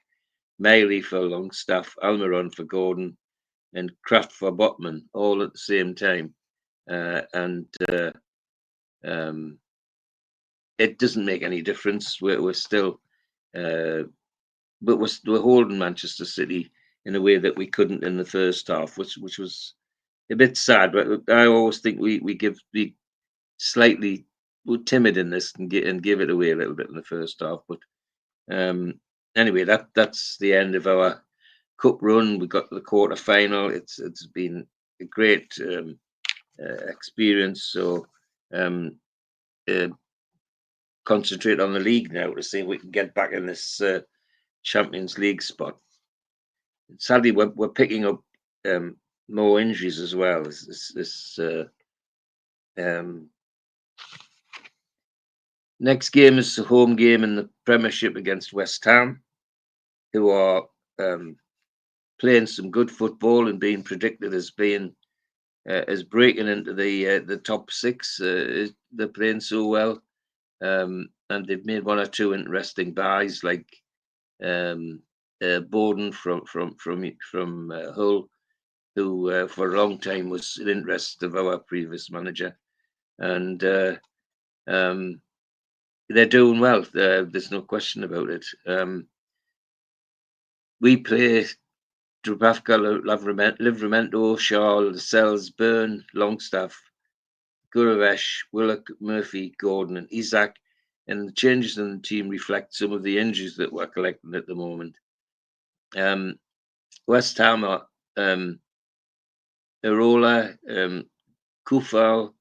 Miley for Longstaff, Almiron for Gordon, and Kraft for Botman, all at the same time, and it doesn't make any difference. We're still, but we're holding Manchester City in a way that we couldn't in the first half, which was a bit sad. But I always think we slightly were timid in this and give it away a little bit in the first half. But anyway, that's the end of our cup run. We got to the quarter final. It's been a great experience. So concentrate on the league now to see if we can get back in this Champions League spot. Sadly, we're picking up more injuries as well. Next game is the home game in the Premiership against West Ham, who are playing some good football and being predicted as being as breaking into the top 6. They're playing so well, and they've made 1 or 2 interesting buys, like Borden from Hull, who for a long time was an interest of our previous manager, and they're doing well. There's no question about it. We play Dubravka, Livramento, Shaw, Lascelles, Byrne, Longstaff, Guveresh, Willock, Murphy, Gordon, and Isak. And the changes in the team reflect some of the injuries that we're collecting at the moment. West Ham are Arola, Kufal,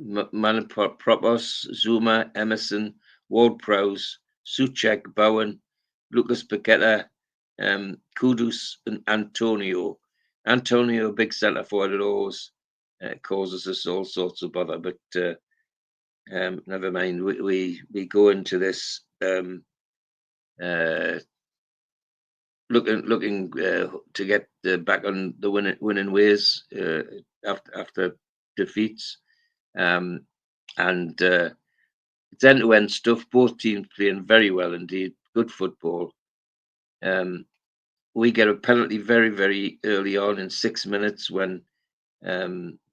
Manapropos, Zuma, Emerson, Ward-Prowse, Souček, Bowen, Lucas Paqueta, Kudus, and Antonio. Antonio, big centre forward, always causes us all sorts of bother, but never mind. We go into this looking to get back on the winning ways after defeats, and it's end-to-end stuff. Both teams playing very well indeed, good football. We get a penalty very, very early on in 6 minutes when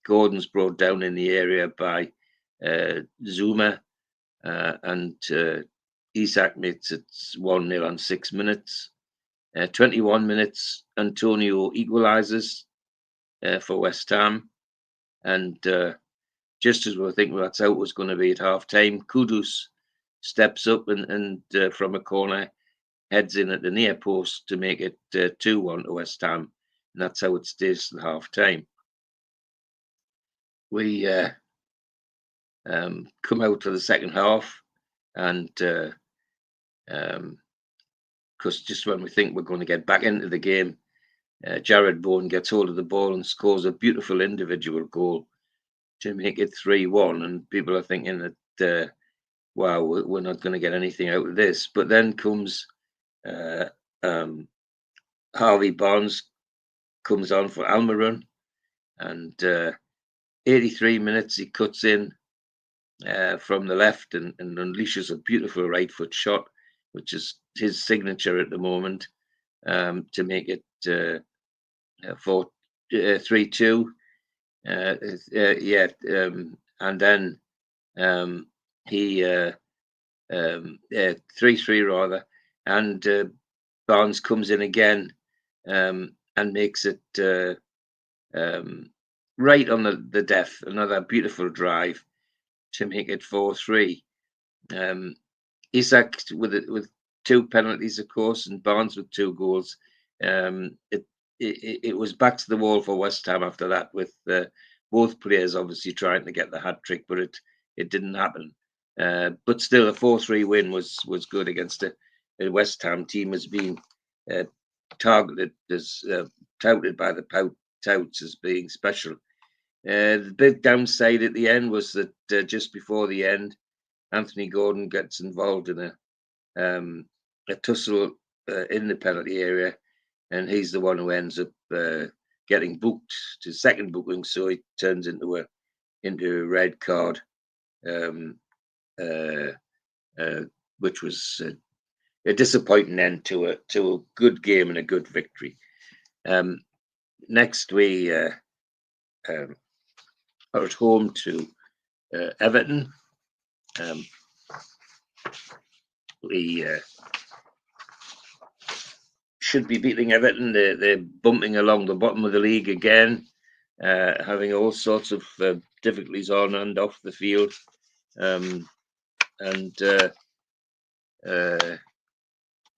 Gordon's brought down in the area by Zuma, and Isak makes it 1-0 on 6 minutes. 21 minutes, Antonio equalises for West Ham, and just as we were thinking that's how it was going to be at half time, Kudus steps up and from a corner heads in at the near post to make it 2-1 to West Ham, and that's how it stays till half time. We come out to the second half, and because just when we think we're going to get back into the game, Jared Bowen gets hold of the ball and scores a beautiful individual goal to make it 3-1, and people are thinking that wow, we're not going to get anything out of this. But then comes Harvey Barnes, comes on for Almiron, and 83 minutes he cuts in from the left and unleashes a beautiful right foot shot, which is his signature at the moment, to make it 3-2. And then he 3-3 rather, and Barnes comes in again and makes it right on the death. Another beautiful drive to make it 4-3. Isak with 2 penalties, of course, and Barnes with 2 goals. It was back to the wall for West Ham after that, with both players obviously trying to get the hat trick, but it didn't happen. But still, a 4-3 win was good against a West Ham team has been targeted as touted by the touts as being special. The big downside at the end was that just before the end, Anthony Gordon gets involved in a tussle in the penalty area, and he's the one who ends up getting booked to second booking, so it turns into a red card, which was a disappointing end to a good game and a good victory. Next, we are at home to Everton. We should be beating Everton. They're bumping along the bottom of the league again, having all sorts of difficulties on and off the field.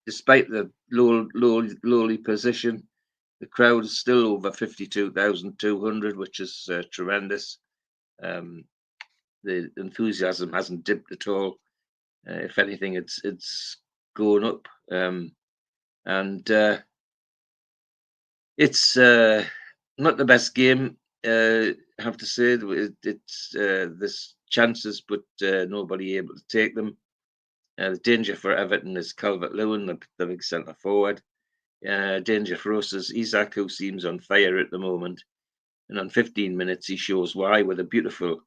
Despite the lowly position, the crowd is still over 52,200, which is tremendous. The enthusiasm hasn't dipped at all. If anything, it's going up, and it's not the best game. I have to say, there's chances, but nobody able to take them. The danger for Everton is Calvert-Lewin, the big centre forward. Danger for us is Isak, who seems on fire at the moment. And on 15 minutes, he shows why with a beautiful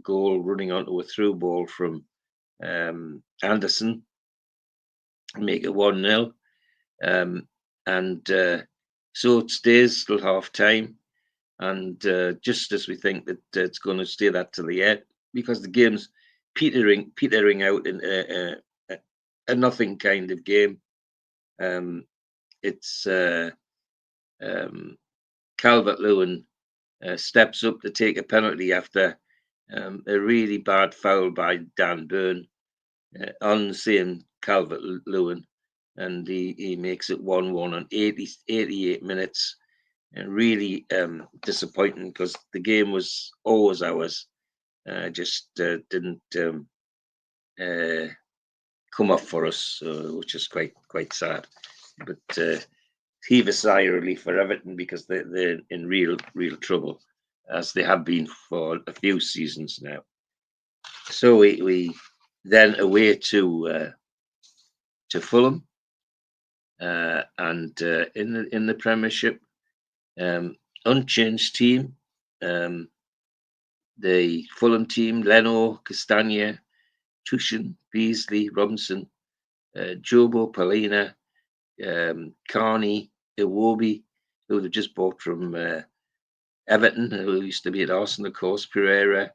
goal running onto a through ball from Anderson, make it 1-0. So it stays till half time. And just as we think that it's going to stay that till the end, because the game's petering out in a nothing kind of game. It's Calvert-Lewin steps up to take a penalty after a really bad foul by Dan Burn on the same Calvert-Lewin, and he makes it 1-1 on 88 minutes. And really disappointing, because the game was always ours. Just didn't come off for us, which is quite sad. But heave a sigh of relief for Everton, because they're in real trouble, as they have been for a few seasons now. So we then away to Fulham, and in the Premiership, unchanged team. The Fulham team: Leno, Castagna, Tushin, Beasley, Robinson, Jobo, Palina, Carney, Iwobi, who they've just bought from Everton, who used to be at Arsenal, of course, Pereira,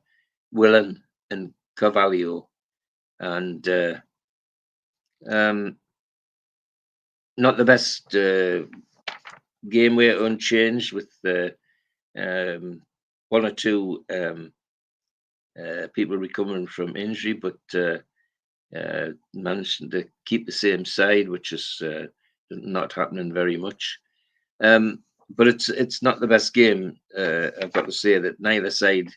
Willen, and Carvalho. And not the best game. We're unchanged, with one or two people recovering from injury, but managing to keep the same side, which is not happening very much. But it's not the best game. I've got to say that neither side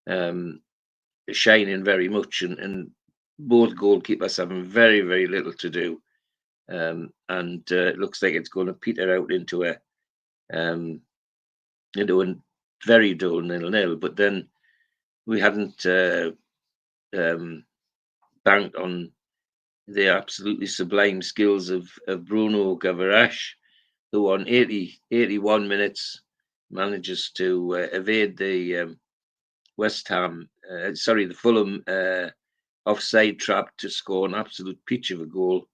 is shining very much, and both goalkeepers having very, very little to do. And it looks like it's going to peter out into a very dull 0-0. But then we hadn't banked on the absolutely sublime skills of Bruno Gavarache, who on 81 minutes manages to evade the the Fulham offside trap to score an absolute peach of a goal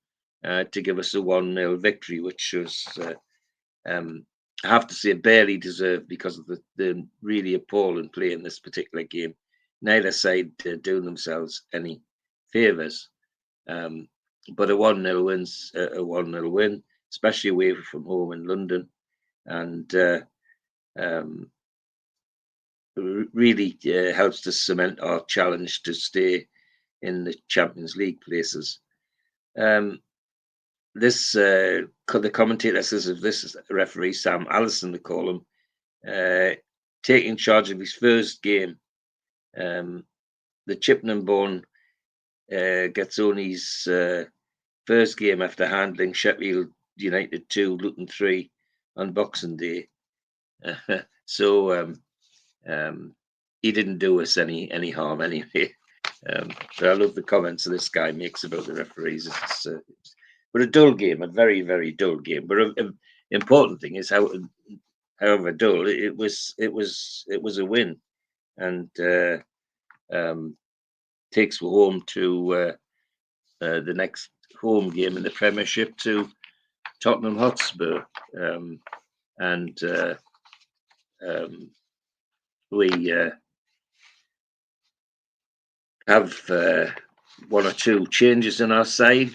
to give us a 1-0 victory, which was, I have to say, barely deserved because of the really appalling play in this particular game. Neither side doing themselves any favours. But a 1-0 win's a 1-0 win, especially away from home in London, and really helps to cement our challenge to stay in the Champions League places. The commentator says of this referee, Sam Allison, they call him, taking charge of his first game. The Chippenham-born gets on his first game after handling Sheffield United 2, Luton 3 on Boxing Day. So he didn't do us any harm anyway. But I love the comments this guy makes about the referees. But a dull game, a very, very dull game. But an important thing is however dull, it was a win, and takes us home to the next home game in the Premiership to Tottenham Hotspur, and we have one or two changes in our side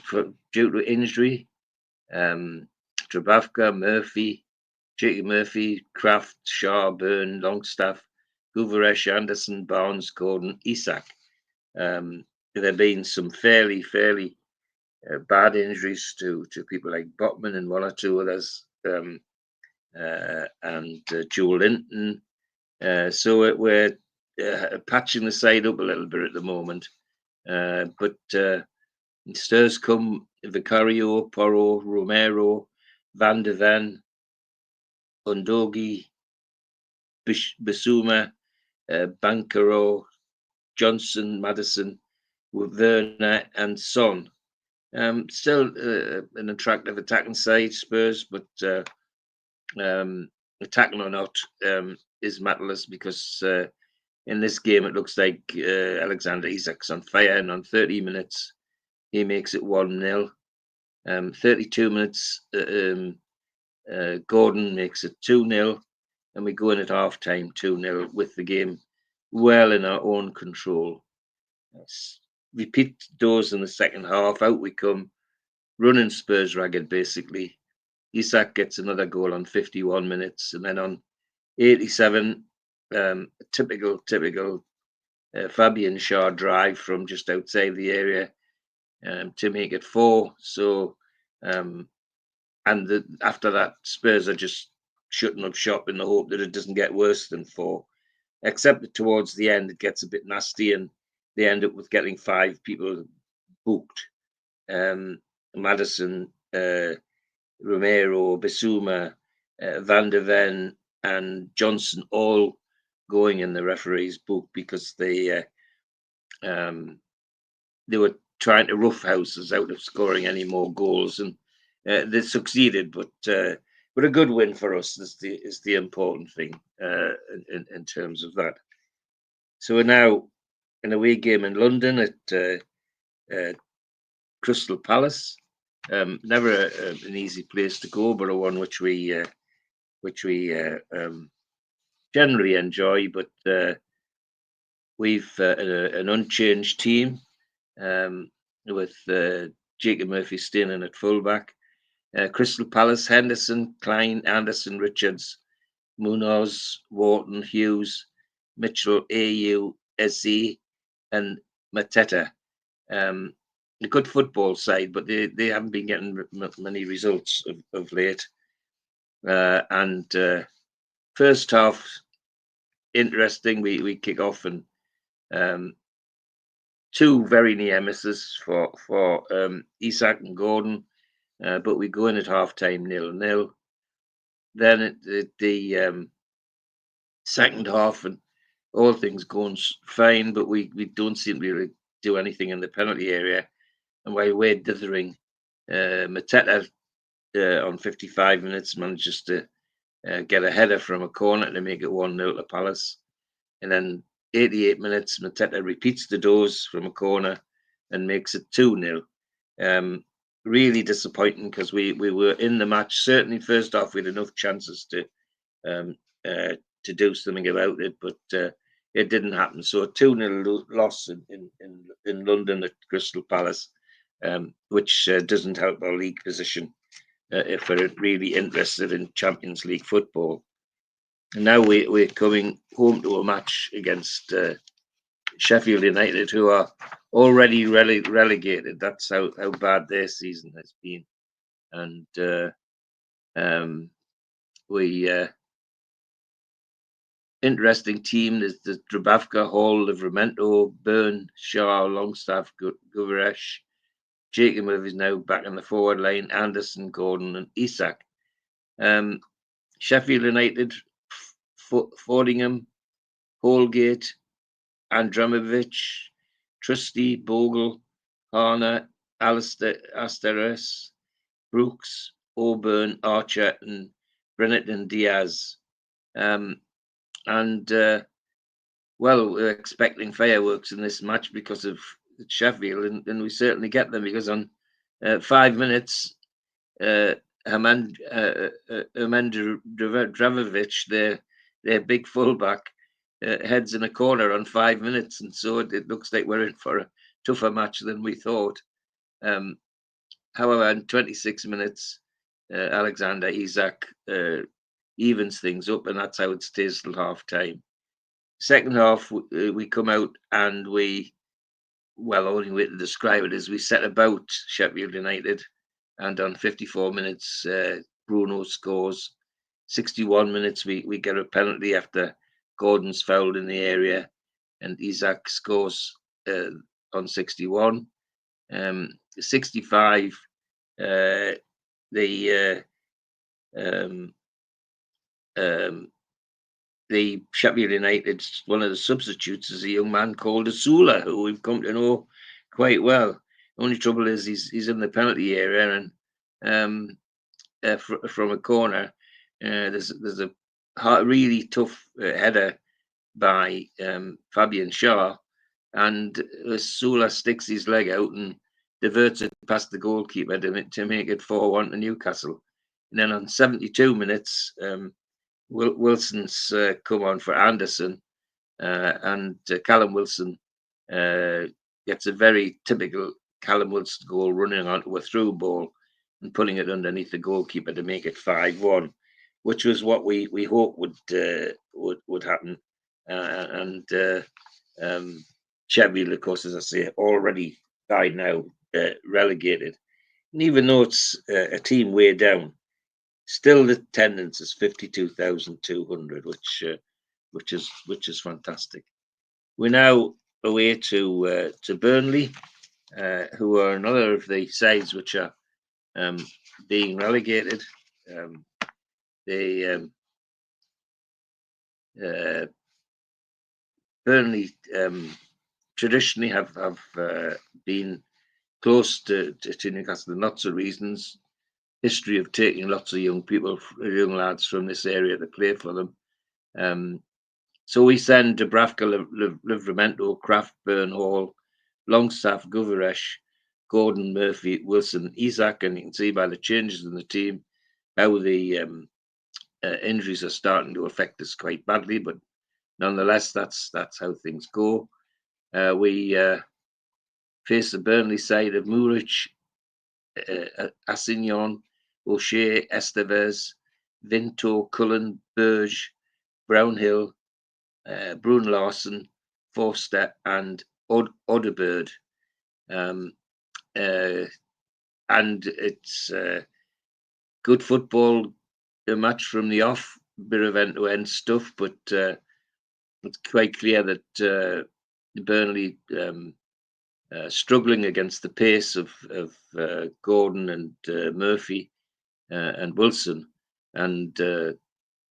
due to injury. Trabavka, Murphy, Jakey Murphy, Kraft, Shaw, Byrne, Longstaff, Guvaresh, Anderson, Barnes, Gordon, Isak. There have been some fairly bad injuries to people like Botman and one or two others, and Joel Linton. So we're patching the side up a little bit at the moment. But stirs come Vicario, Porro, Romero, Van de Ven, Undogi, Bissouma, Bankero, Johnson, Madison, Werner, and Son. Still an attractive attacking side, Spurs, but attacking or not is matterless, because in this game it looks like Alexander Isak's on fire, and on 30 minutes he makes it 1-0. 32 minutes, Gordon makes it 2-0, and we go in at half time 2-0 with the game well in our own control. Repeat doors in the second half, out we come, running Spurs ragged basically. Isak gets another goal on 51 minutes, and then on 87, typical Fabian Shaw drive from just outside the area to make it 4. So, after that, Spurs are just shutting up shop in the hope that it doesn't get worse than 4. Except that towards the end, it gets a bit nasty, and they end up with getting 5 people booked. Madison, Romero, Bissouma, Van de Ven, and Johnson all going in the referee's book because they were trying to roughhouse us out of scoring any more goals, and they succeeded. But a good win for us is the important thing in terms of that. So we're now in a away game in London at Crystal Palace. Never an easy place to go, but a one which we generally enjoy. But we've an unchanged team with Jacob Murphy staying at fullback. Crystal Palace: Henderson, Klein, Anderson, Richards, Munoz, Wharton, Hughes, Mitchell, AU, SE, and Mateta. a good football side, but they haven't been getting many results of late. And first half, interesting. We kick off and two very near misses for Isak and Gordon, but we go in at half time 0-0. Then the second half, and all things going fine, but we don't seem to really do anything in the penalty area. And while we're dithering, Mateta on 55 minutes manages to get a header from a corner to make it 1-0 to Palace. And then 88 minutes, Mateta repeats the dose from a corner and makes it 2-0. Really disappointing because we were in the match. Certainly, first off, we had enough chances to do something about it, but it didn't happen. So a 2-0 loss in London at Crystal Palace, which doesn't help our league position if we're really interested in Champions League football. And now we're coming home to a match against Sheffield United, who are already relegated. That's how bad their season has been. And interesting team. There's the Dubravka, Hall, Livramento, Byrne, Shaw, Longstaff, Guveresh. Jacob is now back in the forward line. Anderson, Gordon, and Isak. Sheffield United, Fordingham, Holgate, Andramovic, Trusty, Bogle, Harner, Asteris, Brooks, Auburn, Archer, and Brennet and Diaz. Well, we're expecting fireworks in this match because of Sheffield, and we certainly get them because on 5 minutes, Dravivic, their big fullback, heads in a corner on 5 minutes, and so it looks like we're in for a tougher match than we thought. However, in 26 minutes, Alexander Isak evens things up, and that's how it stays till half time. Second half, we come out and the only way to describe it is we set about Sheffield United, and on 54 minutes, Bruno scores. 61 minutes, we get a penalty after Gordon's fouled in the area, and Isak scores on 61. 65, the Sheffield United, one of the substitutes is a young man called Asula, who we've come to know quite well. Only trouble is he's in the penalty area, and from a corner, there's a really tough header by Fabian Shaw, and Asula sticks his leg out and diverts it past the goalkeeper to make it 4-1 to Newcastle. And then on 72 minutes, Wilson's come on for Anderson, and Callum Wilson gets a very typical Callum Wilson goal, running onto a through ball and putting it underneath the goalkeeper to make it 5-1, which was what we hoped would happen. Sheffield, of course, as I say, already by now relegated. And even though it's a team way down, still the attendance is 52,200, which is fantastic. We're now away to Burnley, who are another of the sides which are being relegated. Burnley traditionally have been close to Newcastle for lots of reasons. History of taking lots of young lads from this area to play for them. So we send Dubravka, Livramento, Kraft, Byrne, Hall, Longstaff, Guveresh, Gordon, Murphy, Wilson, Isak, and you can see by the changes in the team how the injuries are starting to affect us quite badly. But nonetheless, that's how things go. We face the Burnley side of Muric, Assignon, O'Shea, Estevez, Vinto, Cullen, Burge, Brownhill, Brun Larson, Forster, and Odebird. and it's good football, a match from the off, bit of end-to-end stuff, but it's quite clear that Burnley struggling against the pace of Gordon and Murphy and Wilson, and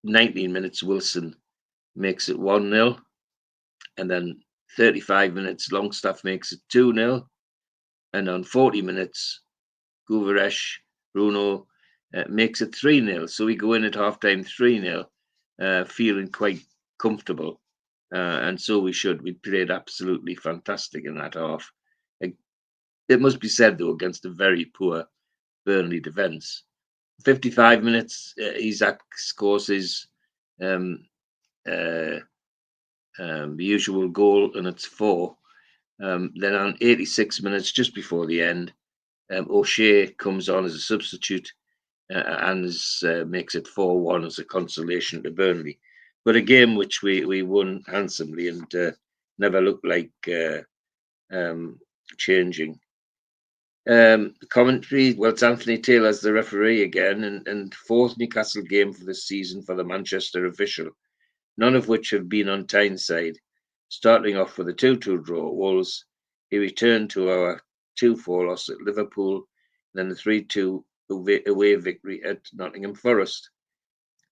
19 minutes Wilson makes it 1-0, and then 35 minutes Longstaff makes it 2-0, and on 40 minutes Guveresh Bruno makes it 3-0. So we go in at half-time 3-0, feeling quite comfortable, and so we should. We played absolutely fantastic in that half. It must be said, though, against a very poor Burnley defence. 55 minutes, Isak scores his usual goal, and it's 4. Then on 86 minutes, just before the end, O'Shea comes on as a substitute and makes it 4-1 as a consolation to Burnley. But a game which we won handsomely and never looked like changing. The commentary, well, it's Anthony Taylor's the referee again, and fourth Newcastle game for this season for the Manchester official, none of which have been on Tyne's side. Starting off with a 2-2 draw at Wolves, he returned to our 2-4 loss at Liverpool, then the 3-2 away victory at Nottingham Forest.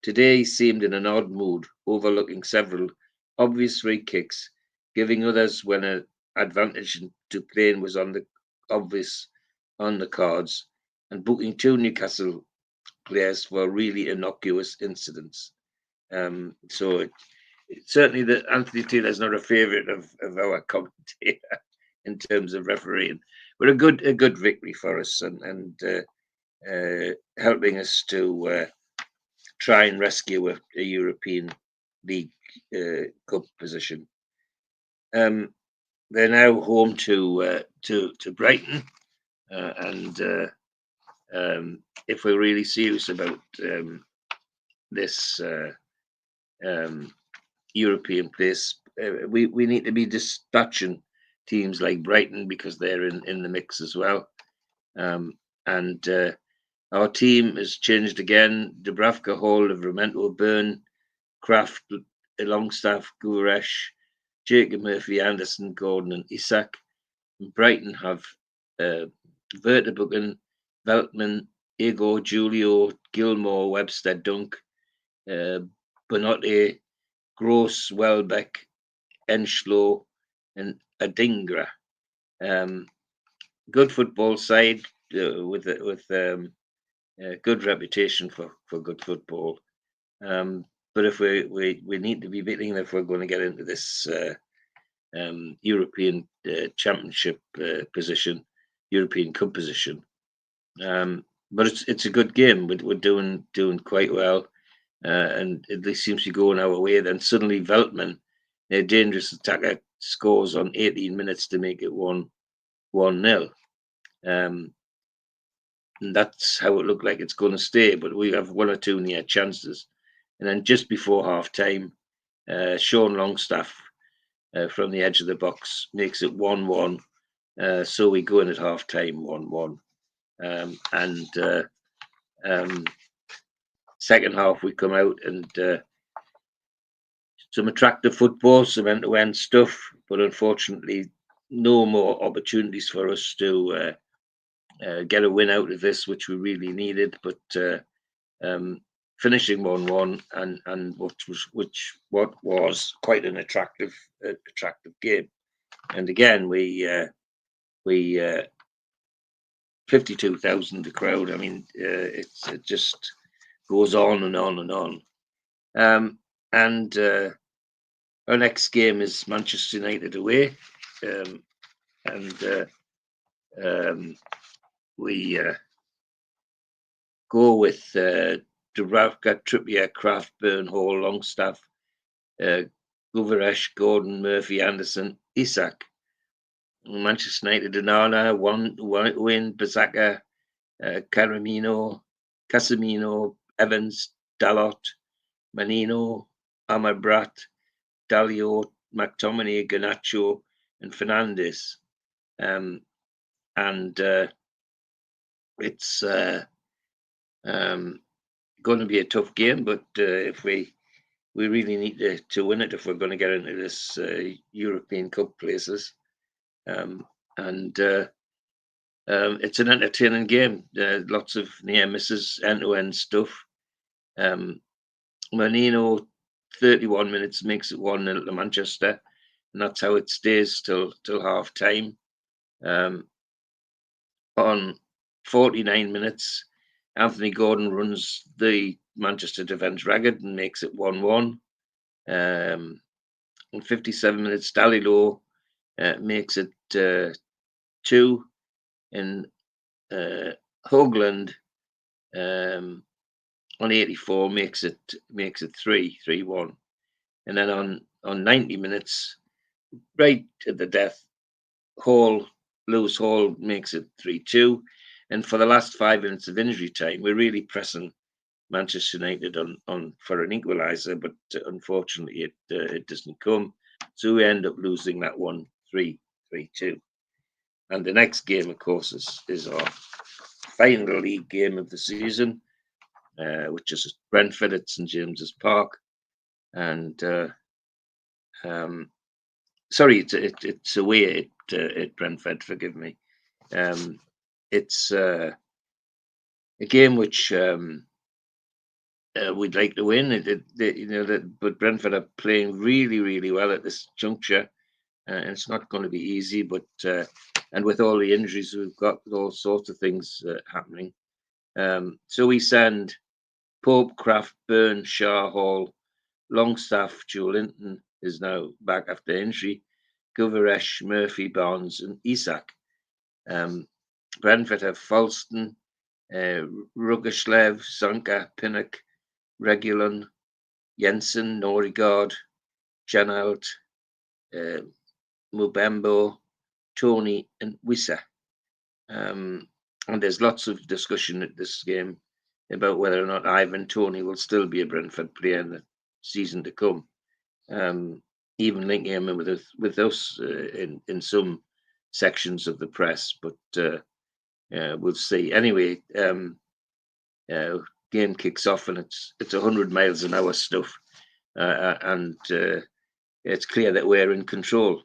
Today he seemed in an odd mood, overlooking several obvious free kicks, giving others when an advantage to playing was on the cards, and booking 2 Newcastle players for really innocuous incidents. So certainly that Anthony Taylor is not a favourite of our commentator in terms of refereeing, but a good victory for us, and helping us to try and rescue a European League Cup position. They're now home to Brighton, and if we're really serious about this European place, we need to be dispatching teams like Brighton, because they're in the mix as well. And our team has changed again. Dubravka, Hall, Livramento, Byrne, Kraft, Longstaff, Guveresh, Jacob Murphy, Anderson, Gordon, and Isak. And Brighton have Vertebruggen, Veltman, Ego, Julio, Gilmore, Webster, Dunk, Bonotti, Gross, Welbeck, Enschlow, and Adingra. Good football side with good reputation for good football. But if we need to be beating them if we're going to get into this European Championship position, European Cup position. But it's a good game. We're doing quite well, and it seems to be going our way. Then suddenly Veltman, a dangerous attacker, scores on 18 minutes to make it 1-0. And that's how it looked like it's going to stay. But we have 1 or 2 near chances, and then just before half time, Sean Longstaff from the edge of the box makes it 1-1. So we go in at half time 1-1. Second half we come out and some attractive football, some end-to-end stuff, but unfortunately no more opportunities for us to get a win out of this, which we really needed. But finishing 1-1 and what was quite an attractive game. And again we 52,000 the crowd. I mean, it just goes on and on and on. And our next game is Manchester United away, and we go with Dubravka, Trippier, Kraft, Byrne, Hall, Longstaff, Guveresh, Gordon, Murphy, Anderson, Isak. Manchester United, Onana, Win, Bazaka, Casemiro, Evans, Dalot, Manino, Amrabat, Dalio, McTominay, Garnacho, and Fernandes. and it's going to be a tough game. But if we really need to win it if we're going to get into this European Cup places, and it's an entertaining game. Lots of near misses, end-to-end stuff. Menino, 31 minutes, makes it 1-0 to Manchester, and that's how it stays till half time. On 49 minutes, Anthony Gordon runs the Manchester defence ragged and makes it 1-1. On 57 minutes, Dalilo makes it 2, and Hoagland on 84 makes it 3-1, and then on 90 minutes, right at the death, Lewis Hall makes it 3-2, and for the last 5 minutes of injury time, we're really pressing Manchester United on for an equaliser, but unfortunately it doesn't come, so we end up losing that one 3-2. And the next game, of course, is our final league game of the season, which is Brentford at St James's Park. And sorry, it's away at Brentford. Forgive me. It's a game which we'd like to win. But Brentford are playing really, really well at this juncture, and it's not going to be easy. But and with all the injuries we've got, with all sorts of things happening, so we send Pope, Kraft, Byrne, Shaw, Hall, Longstaff, Joe Linton is now back after injury, Guvaresh, Murphy, Barnes, and Isak. Brentford have Falston, Rugashlev, Sanka, Pinnock, Regulon, Jensen, Norigard, Janalt, Mubembo, Tony, and Wissa. And there's lots of discussion at this game about whether or not Ivan Toney will still be a Brentford player in the season to come. Even linking him with us in some sections of the press, but we'll see. Anyway, game kicks off and it's 100 miles an hour stuff, and it's clear that we're in control.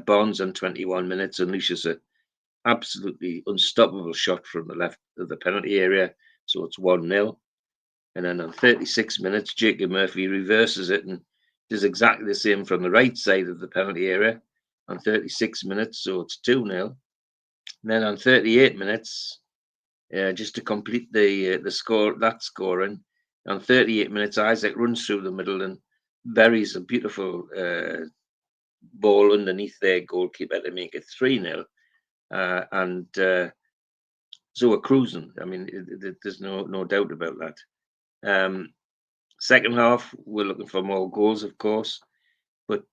Barnes on 21 minutes unleashes a absolutely unstoppable shot from the left of the penalty area, so it's 1-0. And then on 36 minutes, Jacob Murphy reverses it and does exactly the same from the right side of the penalty area on 36 minutes, so it's 2-0. And then on 38 minutes, just to complete the scoring, on 38 minutes, Isaac runs through the middle and buries a beautiful ball underneath their goalkeeper to make it 3-0. And so we're cruising. I mean, there's no doubt about that. Second half, we're looking for more goals, of course, but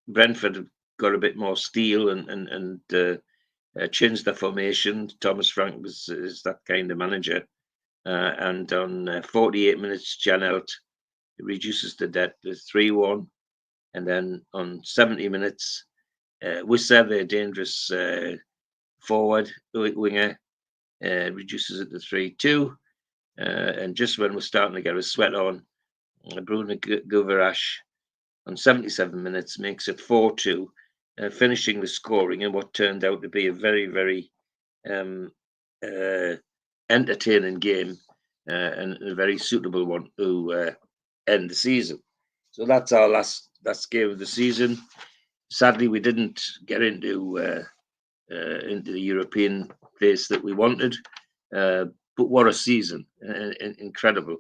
Brentford have got a bit more steel and changed the formation. Thomas Frank is that kind of manager. And on 48 minutes, Janelt reduces the debt to 3-1. And then on 70 minutes, Wissa, their dangerous forward winger, reduces it to 3-2. And just when we're starting to get a sweat on, Bruno Guvaresh on 77 minutes makes it 4-2, finishing the scoring in what turned out to be a very, very entertaining game and a very suitable one to end the season. So that's our last game of the season. Sadly, we didn't get into the European place that we wanted, but what a season! Incredible.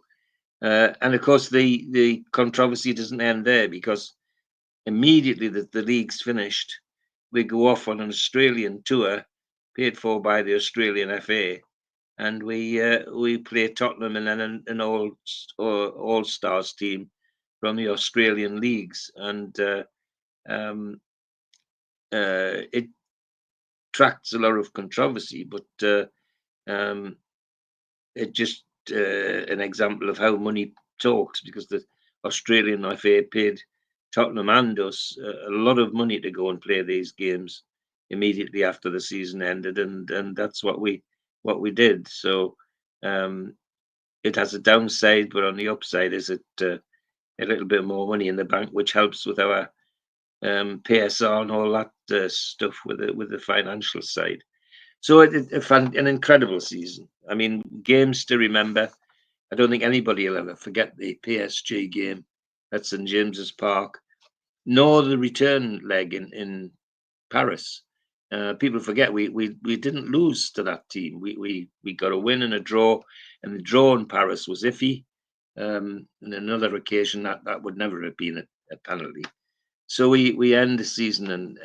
And of course, the controversy doesn't end there, because immediately that the league's finished, we go off on an Australian tour paid for by the Australian FA, and we play Tottenham and then an all-stars team from the Australian leagues, and it attracts a lot of controversy, but it just an example of how money talks, because the Australian FA paid Tottenham and us a lot of money to go and play these games, immediately after the season ended, and that's what we did. So it has a downside, but on the upside is it a little bit more money in the bank, which helps with our PSR and all that stuff with the financial side. So an incredible season. I mean, games to remember. I don't think anybody will ever forget the PSG game at St James's Park, nor the return leg in Paris. People forget we didn't lose to that team. We got a win and a draw, and the draw in Paris was iffy. And another occasion that would never have been a penalty. So we end the season in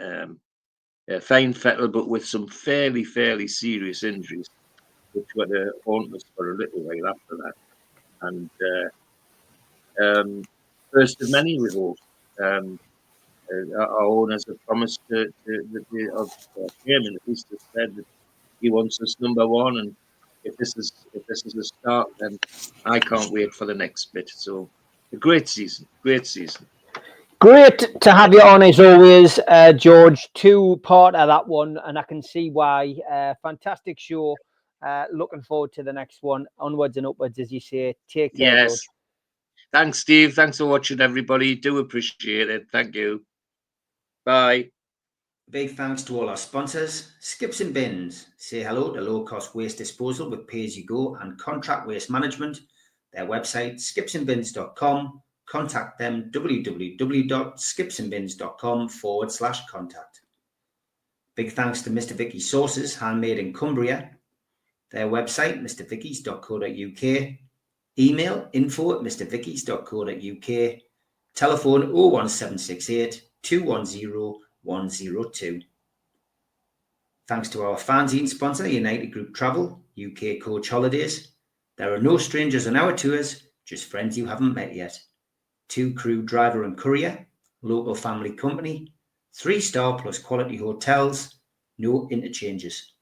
fine fettle, but with some fairly serious injuries, which were to haunt us for a little while after that. And first of many, we hope. Our owners have promised to Chairman at least has said that he wants us number one, and if this is a start, then I can't wait for the next bit. So a great season. Great to have you on as always, George. Two-part of that one, and I can see why. Fantastic show. Looking forward to the next one. Onwards and upwards, as you say. Take care, Yes. George. Thanks, Steve. Thanks for watching, everybody. Do appreciate it. Thank you. Bye. Big thanks to all our sponsors. Skips and Bins. Say hello to low-cost waste disposal with pay-as-you-go and contract waste management. Their website, skipsandbins.com. Contact them, www.skipsandbins.com/contact. Big thanks to Mr. Vicky's Sauces, handmade in Cumbria. Their website, mrvickies.co.uk. Email info@mrvickies.co.uk. Telephone 01768 210 102. Thanks to our fanzine sponsor, United Group Travel, UK Coach Holidays. There are no strangers on our tours, just friends you haven't met yet. 2 crew, driver and courier, local family company, 3-star plus quality hotels, no interchanges.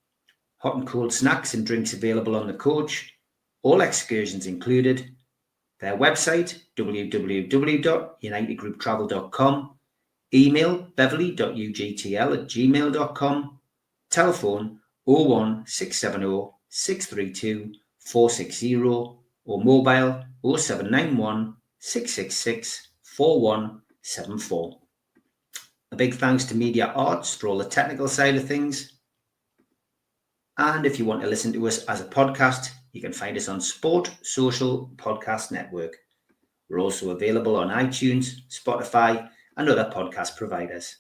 Hot and cold snacks and drinks available on the coach, all excursions included. Their website, www.unitedgrouptravel.com. Email beverly.ugtl@gmail.com. Telephone 01670 632 460 or mobile 0791 666 4174. A big thanks to Media Arts for all the technical side of things. And if you want to listen to us as a podcast, you can find us on Sport Social Podcast Network. We're also available on iTunes, Spotify, and other podcast providers.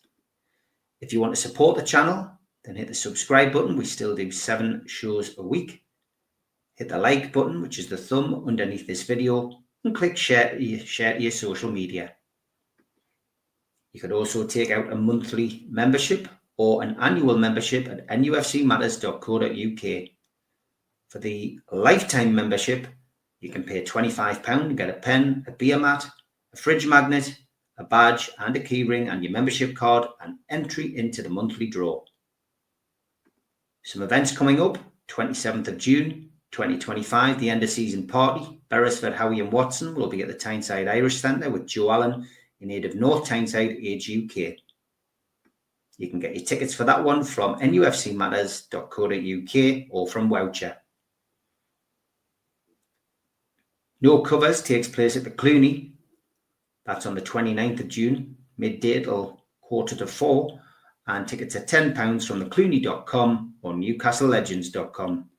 If you want to support the channel, then hit the subscribe button. We still do 7 shows a week. Hit the like button, which is the thumb underneath this video, and click share to your social media. You could also take out a monthly membership or an annual membership at nufcmatterspodcast.co.uk. For the lifetime membership, you can pay £25 and get a pen, a beer mat, a fridge magnet, a badge and a keyring and your membership card and entry into the monthly draw. Some events coming up: 27th of June 2025, the end of season party. Beresford, Howie and Watson will be at the Tyneside Irish Centre with Joe Allen in aid of North Tyneside Age UK. You can get your tickets for that one from nufcmatterspodcast.co.uk or from Woucher. No Covers takes place at the Cluny. That's on the 29th of June, midday till 3:45, and tickets are £10 from theclooney.com or newcastlelegends.com.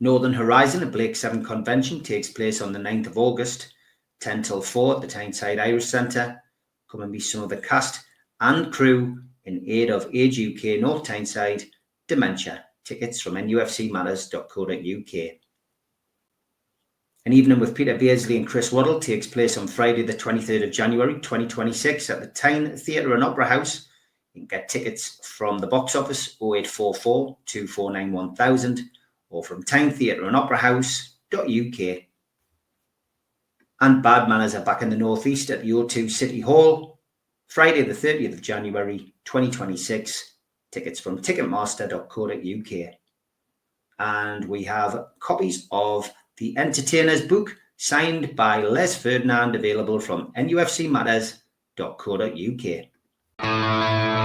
Northern Horizon, a Blake 7 convention, takes place on the 9th of August, 10 till 4 at the Tyneside Irish Centre. Come and be some of the cast and crew in aid of Age UK North Tyneside Dementia. Tickets from nufcmatters.co.uk. An evening with Peter Beardsley and Chris Waddle takes place on Friday the 23rd of January 2026 at the Tyne Theatre and Opera House. You can get tickets from the box office 0844 249 1000 or from tynetheatreandoperahouse.uk. And Bad Manners are back in the Northeast at the O2 City Hall, Friday the 30th of January 2026. Tickets from ticketmaster.co.uk. And we have copies of The Entertainer's book, signed by Les Ferdinand, available from nufcmatters.co.uk.